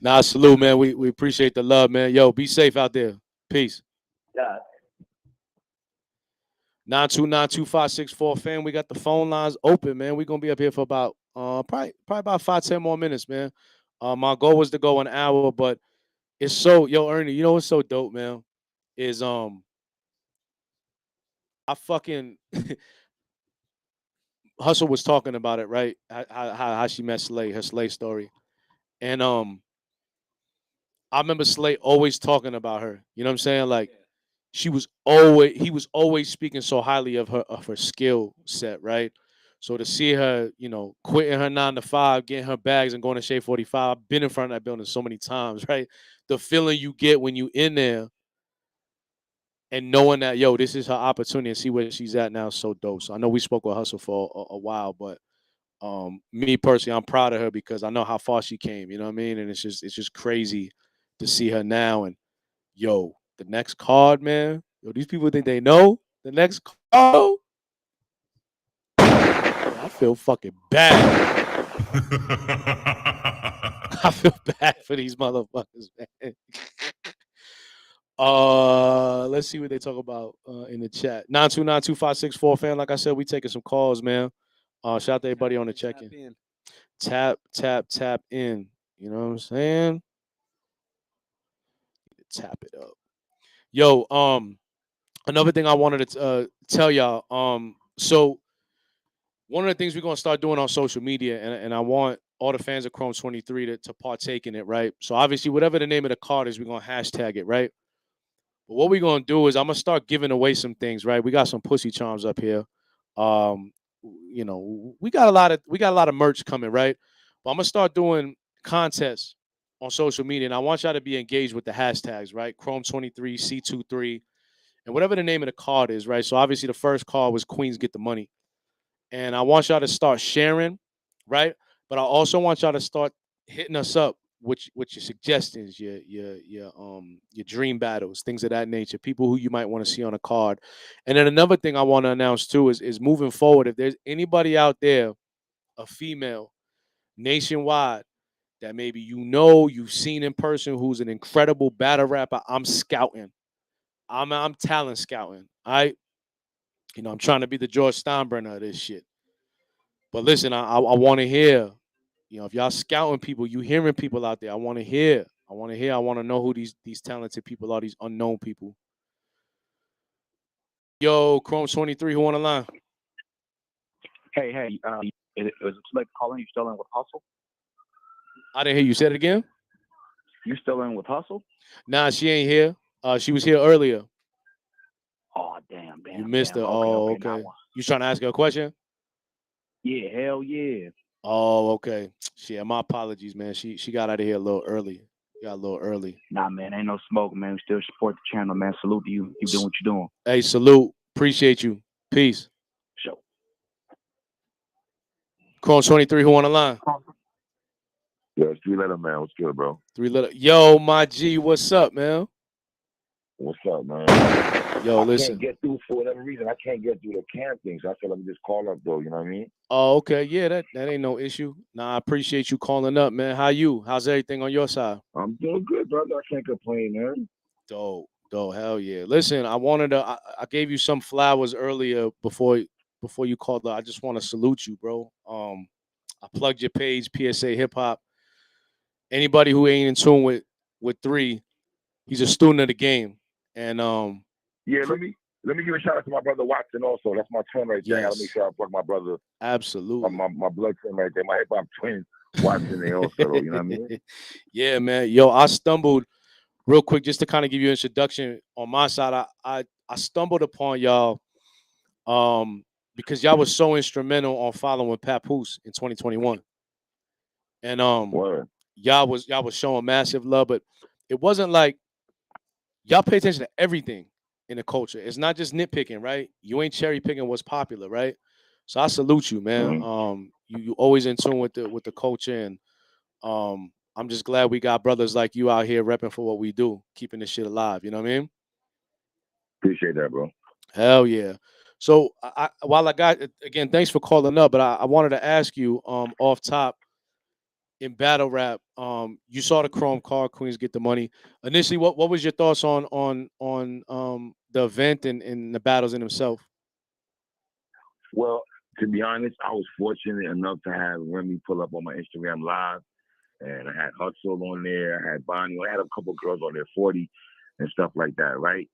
Nah, salute, man. We appreciate the love, man. Yo, be safe out there. Peace. Yeah. 9292564 fam. We got the phone lines open, man. We're gonna be up here for about probably about 5-10 more minutes, man. My goal was to go an hour, but it's so yo, Ernie, you know what's so dope, man? Is I fucking Hustle was talking about it, right? How she met Slay, her Slay story. And I remember Slay always talking about her. You know what I'm saying? Like he was always speaking so highly of her skill set, right? So to see her, quitting her 9 to 5, getting her bags and going to Shade 45, I've been in front of that building so many times, right? The feeling you get when you in there and knowing that, yo, this is her opportunity and see where she's at now is so dope. So I know we spoke with Hustle for a while, but me personally, I'm proud of her because I know how far she came, you know what I mean? And it's just crazy to see her now. And yo, the next card, man. Yo, these people think they know the next card. I feel fucking bad. I feel bad for these motherfuckers, man. Let's see what they talk about in the chat. 9292564 fan. Like I said, we taking some calls, man. Shout out to everybody on the check-in. Tap, tap, tap in. You know what I'm saying? Tap it up. Yo, another thing I wanted to tell y'all. So one of the things we're gonna start doing on social media, and I want all the fans of Chrome 23 to partake in it, right? So obviously, whatever the name of the card is, we're gonna hashtag it, right? But what we're gonna do is I'm gonna start giving away some things, right? We got some pussy charms up here. Um, we got a lot of merch coming, right? But I'm gonna start doing contests on social media, and I want y'all to be engaged with the hashtags, right? Chrome 23, C23, and whatever the name of the card is, right? So obviously the first card was Queens Get the Money. And I want y'all to start sharing, right? But I also want y'all to start hitting us up with your suggestions, your dream battles, things of that nature, people who you might want to see on a card. And then another thing I want to announce too is moving forward, if there's anybody out there, a female, nationwide, that maybe you've seen in person who's an incredible battle rapper, I'm scouting. I'm talent scouting. I'm trying to be the George Steinbrenner of this shit. But listen, I want to hear, if y'all scouting people, you hearing people out there, I want to hear. I want to hear. I want to know who these talented people are. These unknown people. Yo, Chrome 23, who on the line? Hey, is it too late to call in? You still in with Hustle? I didn't hear you. Said it again. You still in with Hustle? Nah, she ain't here. She was here earlier. Oh, damn. You missed her. Okay, Oh, okay. okay. You trying to ask her a question? Yeah, hell yeah. Oh, okay. Yeah, my apologies, man. She got out of here a little early. Got a little early. Nah, man, ain't no smoke, man. We still support the channel, man. Salute to you. You doing what you're doing. Hey, salute. Appreciate you. Peace. Sure. Chrome 23, who on the line? Yo, it's 3 letter man. What's good, bro? 3 letter. Yo, my G, what's up, man? What's up, man? Yo, I listen. can't get through for whatever reason. I can't get through the cam thing, so I feel like we just call up though. You know what I mean? Oh, okay. Yeah, that ain't no issue. Nah, I appreciate you calling up, man. How you? How's everything on your side? I'm doing good, brother. I can't complain, man. Dope. Hell yeah. Listen, I gave you some flowers earlier before you called up. I just want to salute you, bro. I plugged your page, PSA Hip Hop. Anybody who ain't in tune with 3, he's a student of the game. And Yeah, let me give a shout out to my brother Watson also. That's my twin right there. I gotta make yes, sure I plug my brother, absolutely. my blood twin right there, my hip hop twin Watson there also though. You know what I mean? Yeah, man. Yo, I stumbled real quick just to kind of give you an introduction on my side. I stumbled upon y'all because y'all was so instrumental on following Papoose in 2021. And Word. y'all was showing massive love, but it wasn't like y'all pay attention to everything in the culture. It's not just nitpicking, right? You ain't cherry picking what's popular, right? So I salute you, man. Mm-hmm. You always in tune with the culture, and I'm just glad we got brothers like you out here repping for what we do, keeping this shit alive. You know what I mean? Appreciate that, bro. Hell yeah. So while I got again, thanks for calling up, but I wanted to ask you off top in battle rap, you saw the Chrome Card Queens get the money. Initially, what was your thoughts on the event and the battles in themselves? Well, to be honest, I was fortunate enough to have Remy pull up on my Instagram live, and I had Hustle on there, I had Bonnie, I had a couple girls on there, 40 and stuff like that, right?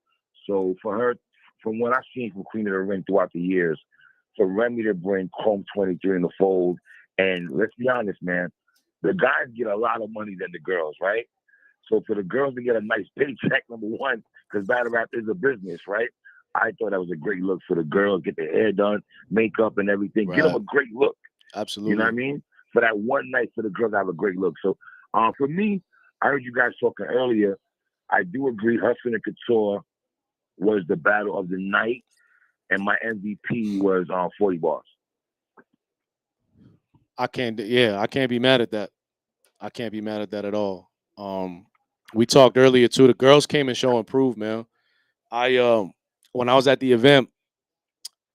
So for her, from what I've seen from Queen of the Ring throughout the years, for Remy to bring Chrome 23 in the fold, and let's be honest, man, the guys get a lot of money than the girls, right? So for the girls to get a nice paycheck, number one, because battle rap is a business, right? I thought that was a great look for the girls, get their hair done, makeup and everything, get them Right. a great look. You know what I Absolutely. mean? For that one night for the girls to have a great look. So for me, I heard you guys talking earlier. I do agree Hustle and Couture was the battle of the night, and my MVP was 40 Bars. I can't be mad at that. I can't be mad at that at all. We talked earlier too. The girls came and show improved, man. I when I was at the event,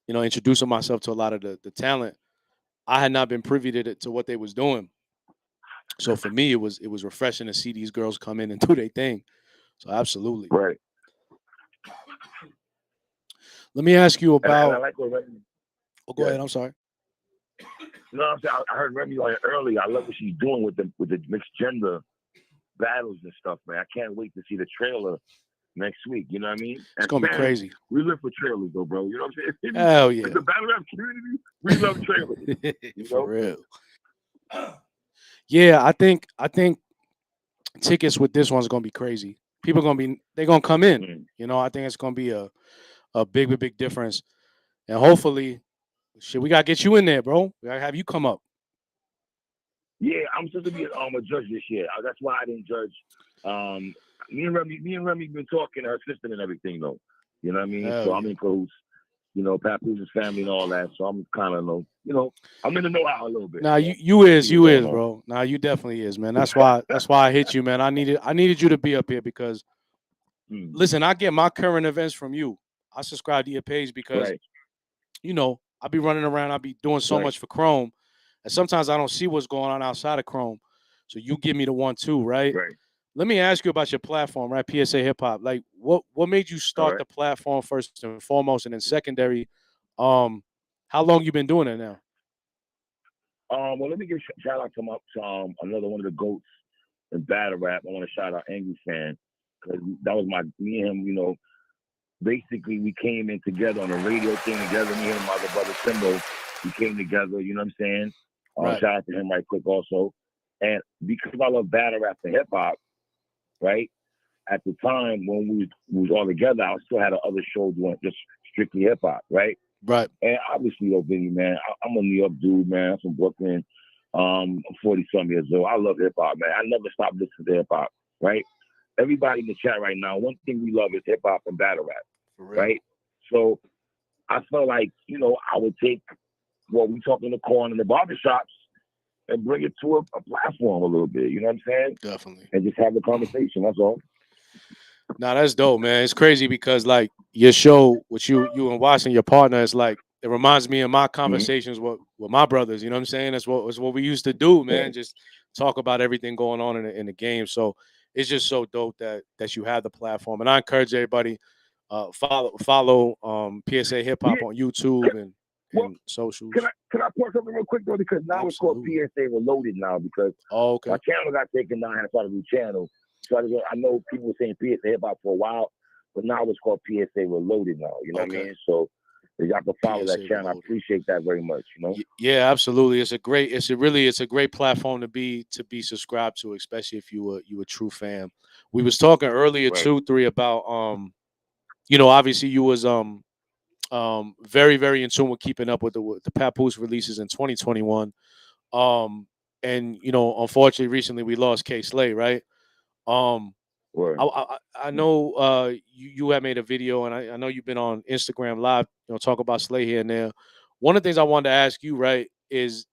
introducing myself to a lot of the talent, I had not been privy to what they was doing. So for me, it was refreshing to see these girls come in and do their thing. So absolutely. Right. Let me ask you And I about. like what Remy. Oh, go Yeah. ahead. I'm sorry. No, I'm saying I heard Remy on it earlier. I love what she's doing with the mixed gender battles and stuff, man. I can't wait to see the trailer next week. You know what I mean? It's gonna be crazy. We live for trailers, though, bro. You know what I'm saying? Hell yeah. It's the battle rap community. We love trailers. You For know? real. Yeah, I think tickets with this one's gonna be crazy. People they're gonna come in. I think it's gonna be a big difference. And hopefully, shit, we gotta get you in there, bro. We gotta have you come up. Yeah, I'm supposed to be a judge this year. That's why I didn't judge. Me and Remy been talking to her sister and everything, though. You know what I mean? Hell So yeah. I'm in cahoots. Papoose' family and all that. So I'm kind of I'm in the know-how a little bit. Nah, you you is, going on. bro. Nah, you definitely is, man. That's why I hit you, man. I needed you to be up here because listen, I get my current events from you. I subscribe to your page because Right. I be running around, I be doing so Right. much for Chrome, and sometimes I don't see what's going on outside of Chrome. So you give me the one too, right? Right. Let me ask you about your platform, right? PSA Hip Hop. Like, what made you start right. the platform first and foremost, and then secondary? How long you been doing it now? Well, let me give shout out to another one of the goats, in battle rap. I want to shout out Angry Fan because that was me and him. You know, basically we came in together on a radio thing together. Me and my other brother Simbo, we came together. You know what I'm saying? Right. Shout out to him right quick also. And because I love battle rap and hip hop, right? At the time when we was all together, I still had other show doing just strictly hip hop, right? Right. And obviously, Vinny, man, I'm a New York dude, man. I'm from Brooklyn. I'm 40-some years old. I love hip hop, man. I never stopped listening to hip hop, right? Everybody in the chat right now, one thing we love is hip hop and battle rap, right? So I felt like, you know, I would take what we talk in the corner in the barbershops and bring it to a platform a little bit. You know what I'm saying? Definitely. And just have the conversation. That's all. Nah, that's dope, man. It's crazy because like your show, with you and Watson, your partner, is like it reminds me of my conversations with my brothers. You know what I'm saying? That's what we used to do, man. Just talk about everything going on in the game. So it's just so dope that you have the platform. And I encourage everybody follow PSA Hip Hop on YouTube and socials. Can I point something real quick though? Because now it's called PSA Reloaded now because my channel got taken down. I had to start a new channel. So I know people were saying PSA Hip Hop for a while, but now it's called PSA Reloaded now. You know what I mean? So y'all can follow that channel. Reloaded. I appreciate that very much. You know? Yeah, absolutely. It's a great platform to be subscribed to, especially if you a true fan. We was talking earlier too, 3 about you know, obviously you was very, very in tune with keeping up with the Papoose releases in 2021. And you know, unfortunately recently we lost K Slay, right? I know you have made a video, and I know you've been on Instagram Live, you know, talk about Slay here and there. One of the things I wanted to ask you, right, is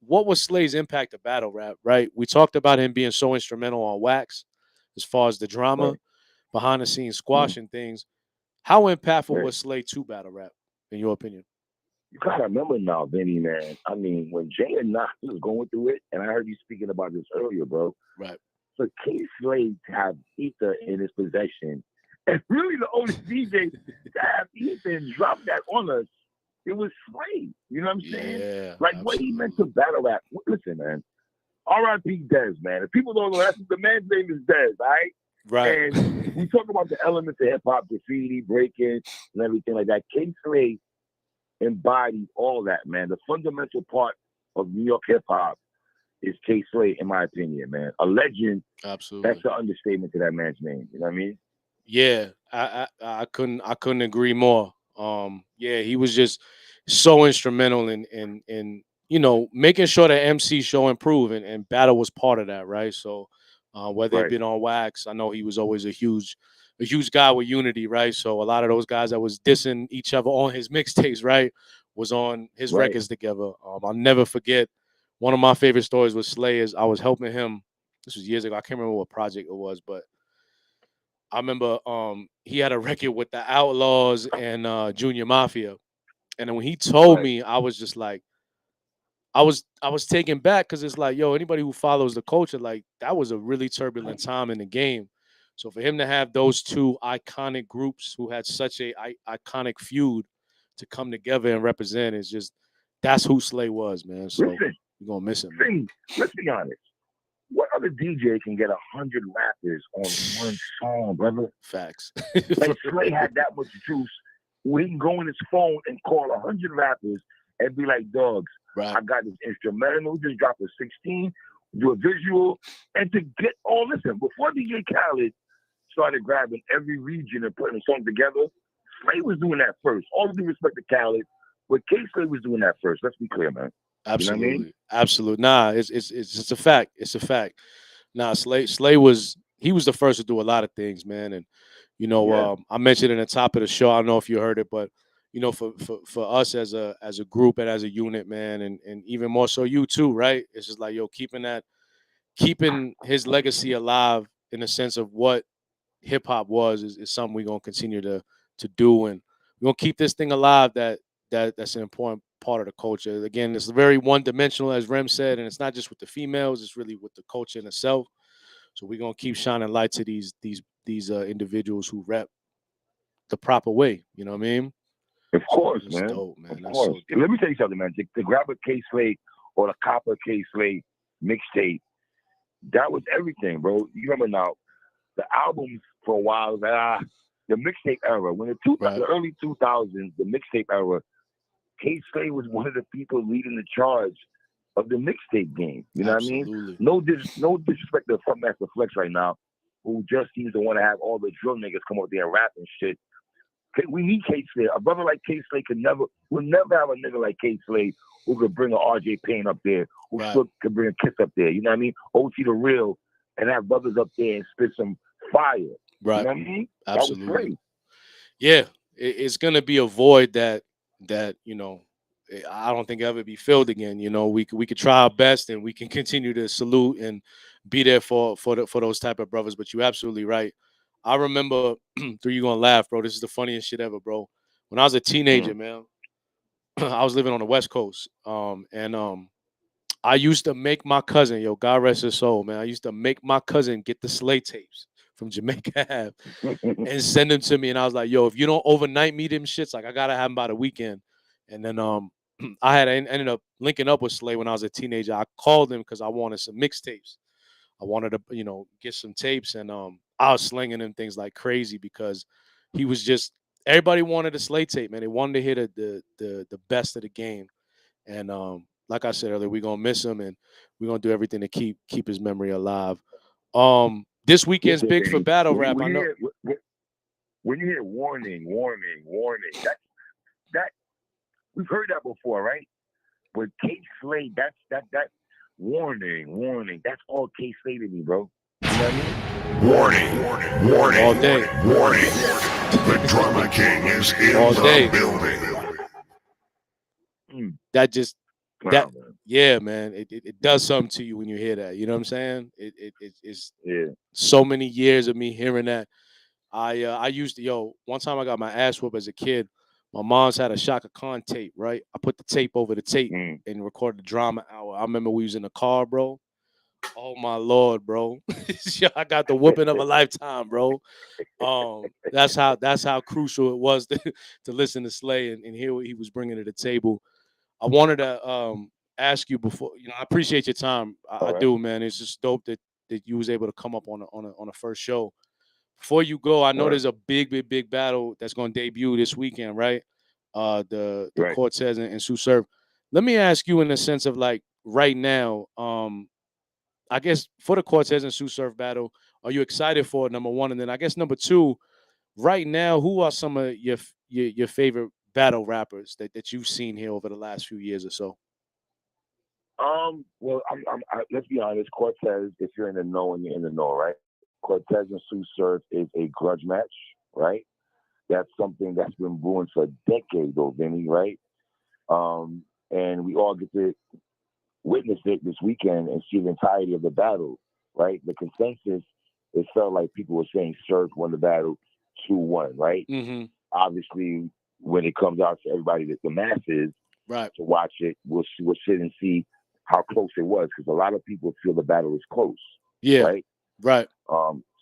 what was Slay's impact to battle rap, right? We talked about him being so instrumental on Wax as far as the drama, behind the scenes squashing things. How impactful was Slay to battle rap, in your opinion? You gotta remember now, Vinny, man. I mean, when Jay and Knox was going through it, and I heard you speaking about this earlier, bro. Right. For K Slade to have ether in his possession, and really the only DJ to have ether and drop that on us, it was Slade. You know what I'm saying? Yeah, like what he meant to battle rap. Listen, man. R.I.P. Dez, man. If people don't know, the man's name is Dez, all right? Right. And we talk about the elements of hip hop, graffiti, breaking, and everything like that. K Slade embodied all that, man. The fundamental part of New York hip hop is K Slade, in my opinion, man. A legend. Absolutely. That's an understatement to that man's name. You know what I mean? Yeah, I couldn't agree more. Yeah, he was just so instrumental in you know, making sure that MC show improve, and battle was part of that, right? So whether it been on Wax, I know he was always a huge guy with unity, right? So a lot of those guys that was dissing each other on his mixtapes, right, was on his records together. I'll never forget one of my favorite stories with Slay is I was helping him. This was years ago. I can't remember what project it was, but I remember he had a record with the Outlaws and Junior Mafia. And then when he told me, I was just like, I was taken back because it's like, yo, anybody who follows the culture, like that was a really turbulent time in the game. So for him to have those two iconic groups who had such a iconic feud to come together and represent is just that's who Slay was, man. So we're gonna miss him. Man. Let's be honest. What other DJ can get 100 rappers on one song, brother? Facts. Like Slay had that much juice where he can go in his phone and call 100 rappers and be like, dogs, I got this instrumental, just drop a 16, do a visual, and to get all listen, before DJ Khaled started grabbing every region and putting a song together, Slay was doing that first. All due respect to Khaled, but K Slay was doing that first. Let's be clear, man. Absolutely. You know what I mean? Absolutely. Nah, it's a fact. It's a fact. Nah, Slay was the first to do a lot of things, man. And you know, I mentioned in the top of the show, I don't know if you heard it, but you know, for us as a group and as a unit, man, and even more so you too, right? It's just like, yo, keeping his legacy alive in the sense of what hip hop was is something we're gonna continue to do, and we're gonna keep this thing alive. That's an important part of the culture. Again, it's very one dimensional, as Rem said, and it's not just with the females; it's really with the culture in itself. So we're gonna keep shining light to these individuals who rep the proper way. You know what I mean? Of course, so man. Dope, man. Of That's course. so dope. Let me tell you something, man. To grab a K Slade or the Copper K Slade mixtape, that was everything, bro. You remember now the albums for a while was like the mixtape era. When the early 2000s, the mixtape era, K Slade was one of the people leading the charge of the mixtape game. You know Absolutely. what I mean? No disrespect to Frontmaster Flex right now, who just seems to want to have all the drill niggas come up there and rap and shit. We need K Slade. A brother like K Slade will never have a nigga like K Slade who could bring a RJ Payne up there, who still could bring a Kiss up there. You know what I mean? OT the Real, and have brothers up there and spit some fire. Right. You know what I mean? Absolutely. That was great. Yeah, it's gonna be a void that I don't think ever be filled again. We could try our best and we can continue to salute and be there for those type of brothers. But you're absolutely right. I remember, through you gonna laugh, bro. This is the funniest shit ever, bro. When I was a teenager, man, I was living on the West Coast, and I used to make my cousin, God rest his soul, man. I used to make my cousin get the Slay tapes from Jamaica Ave and send them to me. And I was like, yo, if you don't overnight me them shits, like I gotta have them by the weekend. And then I had ended up linking up with Slay when I was a teenager. I called him because I wanted some mixtapes. I wanted to, get some tapes, and I was slinging him things like crazy because he was just everybody wanted a Slay tape, man. They wanted to hear the best of the game. And like I said earlier, we're gonna miss him, and we're gonna do everything to keep his memory alive. This weekend's big for battle rap. I know. When you hear warning, that we've heard that before, right? But K Slade, that warning. That's all K Slade to me, bro. You know what I mean? Warning. All day. Warning. The Drama King is in All the day. building. That yeah, man. It does something to you when you hear that. You know what I'm saying? It's so many years of me hearing that. I used to one time I got my ass whooped as a kid. My mom's had a Shaka Khan tape, right? I put the tape over the tape and recorded the drama hour. I remember we was in the car, bro. Oh my Lord, bro. I got the whooping of a lifetime, bro. That's how crucial it was to listen to Slay and hear what he was bringing to the table. I wanted to ask you before, I appreciate your time. I do, man. It's just dope that you was able to come up on a first show. Before you go, I know there's a big battle that's going to debut this weekend, right? The Cortez and Sue Surf. Let me ask you in the sense of like right now, I guess for the Cortez and Sue Surf battle, are you excited for it, number one? And then I guess number two, right now, who are some of your favorite battle rappers that you've seen here over the last few years or so? Well, let's be honest. Cortez, if you're in the know and you're in the know, right? Cortez and Sue Surf is a grudge match, right? That's something that's been brewing for decades, though, Vinny, right? And we all get to witness it this weekend and see the entirety of the battle, right? The consensus, it felt like people were saying Surf won the battle 2-1, right? Mm-hmm. Obviously, when it comes out to everybody, the masses, right, to watch it, we'll sit and see how close it was, because a lot of people feel the battle is close. Yeah. Right.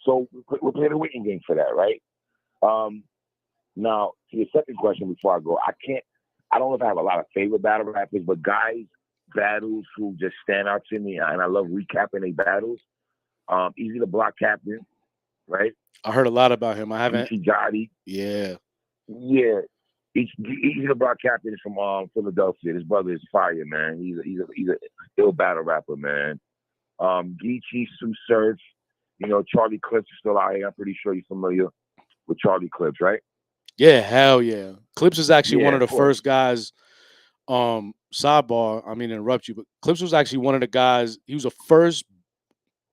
So we're playing a waiting game for that, right? Now, to your second question before I go, I don't know if I have a lot of favorite battle rappers, but guys, battles who just stand out to me, and I love recapping their battles. Easy the Block Captain, right? I heard a lot about him. I haven't. Gotti. Yeah. Easy the Block Captain is from Philadelphia. His brother is fire, man. He's a ill battle rapper, man. Geechee, Sue Surf, Charlie Clips is still out here. I'm pretty sure you're familiar with Charlie Clips, right? Yeah, hell yeah. Clips is actually one of the first guys. Sidebar, I mean, interrupt you, but Clips was actually one of the guys. He was the first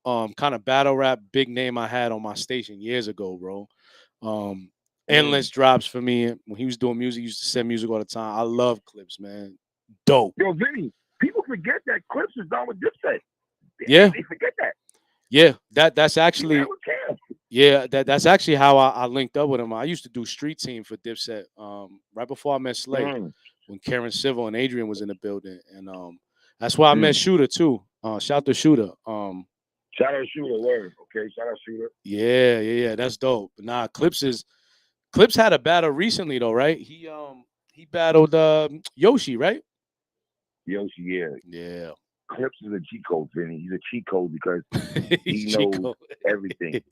kind of battle rap big name I had on my station years ago, bro. Endless drops for me. When he was doing music, he used to send music all the time. I love Clips, man. Dope. Yo, Vinny, people forget that Clips is done with Dipset. Yeah. They forget that. Yeah, that's actually that's actually how I linked up with him. I used to do street team for Dipset right before I met Slay, when Karen Civil and Adrian was in the building, and that's why I met Shooter too. Shout to Shooter. Shout out Shooter, word. Okay, shout out Shooter. Yeah, that's dope. Nah, Clips had a battle recently though, right? He battled Yoshi, right? Yoshi, yeah. Yeah. Clips is a cheat code, Vinny. He's a cheat code because he Cheat knows code. everything.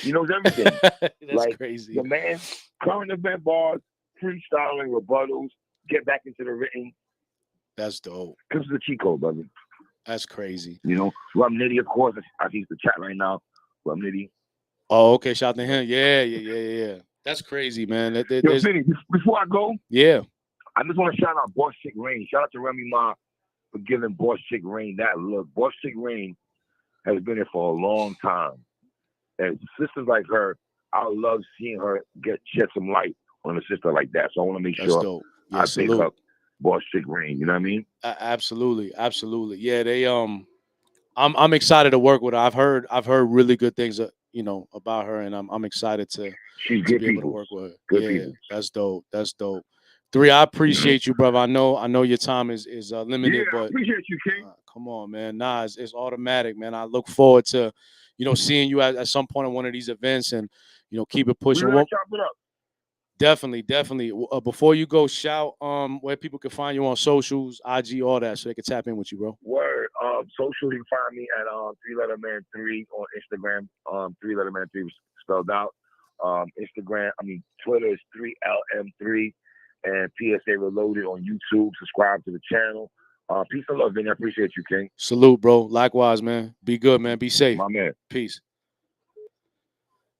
He knows everything. That's Like crazy. the man, current event bars, freestyling, rebuttals, get back into the written. That's dope. Clips is a cheat code, brother. That's crazy. You know, Rum Nitty, of course. I see the chat right now. Rum Nitty. Oh, okay. Shout out to him. Yeah. That's crazy, man. Yo, Vinny, before I go, yeah. I just want to shout out Boss Chick Rain. Shout out to Remy Ma for giving Boss Chick Rain that look. Boss Chick Rain has been here for a long time. And sisters like her, I love seeing her shed some light on a sister like that. So I want to make sure dope. Yeah, I pick up Boss Chick Rain. You know what I mean? Absolutely. Yeah, they I'm excited to work with her. I've heard really good things, about her, and I'm excited to She's good be able to people. work with her. Good Yeah, people. that's dope. 3, I appreciate you, brother. I know your time is limited, Yeah, I but appreciate you, King. come on, man. Nah, it's automatic, man. I look forward to, seeing you at some point at one of these events, and keep it pushing. We're gonna chop it up. Definitely. Before you go, shout where people can find you on socials, IG, all that, so they can tap in with you, bro. Word. Social, you can find me at 3letterman3 on Instagram. 3letterman3 spelled out. Twitter is 3LM3 and PSA Reloaded on YouTube. Subscribe to the channel. Peace and love, Vinny. I appreciate you, King. Salute, bro. Likewise, man. Be good, man. Be safe. My man. Peace.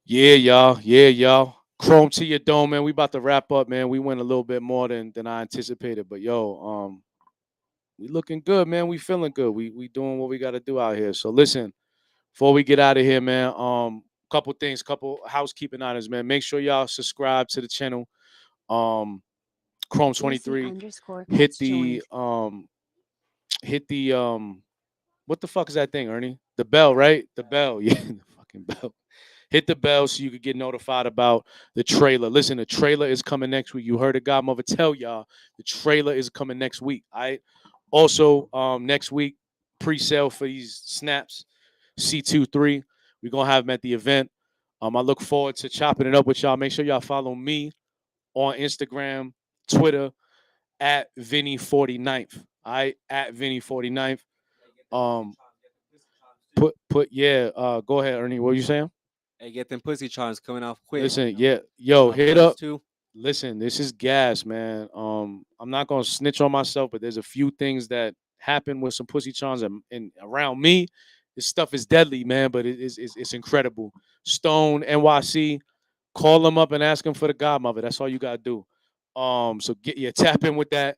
Yeah, y'all. Chrome to your dome, man. We about to wrap up, man. We went a little bit more than I anticipated, but we looking good, man. We feeling good. We doing what we got to do out here. So listen, before we get out of here, man, couple housekeeping items, man. Make sure y'all subscribe to the channel. Chrome 23. Hit the what the fuck is that thing, Ernie? The bell, right? The bell. Yeah, the fucking bell. Hit the bell so you could get notified about the trailer. Listen, the trailer is coming next week. You heard a godmother tell y'all the trailer is coming next week. All right. Also, next week, pre-sale for these snaps, C23. We're gonna have them at the event. I look forward to chopping it up with y'all. Make sure y'all follow me on Instagram, Twitter, at Vinny49th. All right, at Vinny49th. Go ahead, Ernie. What were you saying? Hey, get them pussy charms coming off quick. Listen, hit up. Too. Listen, this is gas, man. I'm not gonna snitch on myself, but there's a few things that happen with some pussy charms and around me. This stuff is deadly, man, but it's incredible. Stone NYC, call them up and ask them for the godmother. That's all you gotta do. So tap in with that.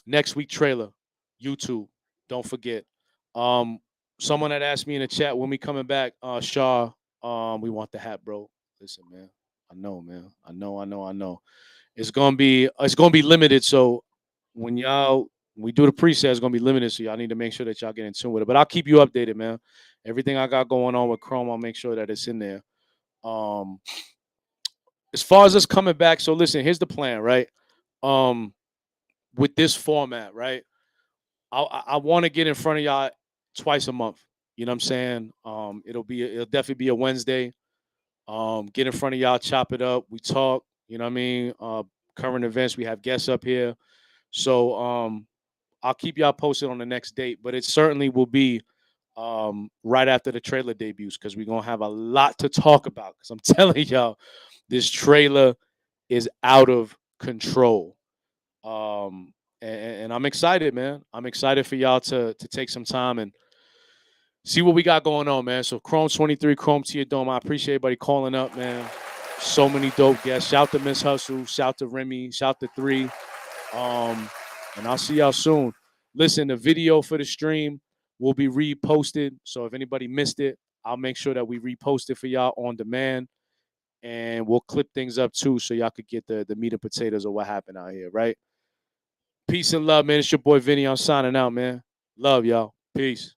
Next week trailer, YouTube. Don't forget. Someone had asked me in the chat when we coming back, Shaw. We want the hat, bro. Listen, man. I know, man. I know. It's gonna be limited. So when we do the preset, it's gonna be limited. So y'all need to make sure that y'all get in tune with it. But I'll keep you updated, man. Everything I got going on with Chrome, I'll make sure that it's in there. As far as us coming back, so listen, here's the plan, right? With this format, right? I want to get in front of y'all twice a month. You know what I'm saying? It'll definitely be a Wednesday. Get in front of y'all, chop it up. We talk, you know what I mean? Current events, we have guests up here. So I'll keep y'all posted on the next date, but it certainly will be right after the trailer debuts because we're going to have a lot to talk about because I'm telling y'all, this trailer is out of control. And I'm excited, man. I'm excited for y'all to take some time and see what we got going on, man. So Chrome 23, Chrome to your dome. I appreciate everybody calling up, man. So many dope guests. Shout to Miss Hustle. Shout to Remy. Shout to 3. And I'll see y'all soon. Listen, the video for the stream will be reposted. So if anybody missed it, I'll make sure that we repost it for y'all on demand. And we'll clip things up too so y'all could get the meat and potatoes of what happened out here, right? Peace and love, man. It's your boy Vinny. I'm signing out, man. Love y'all. Peace.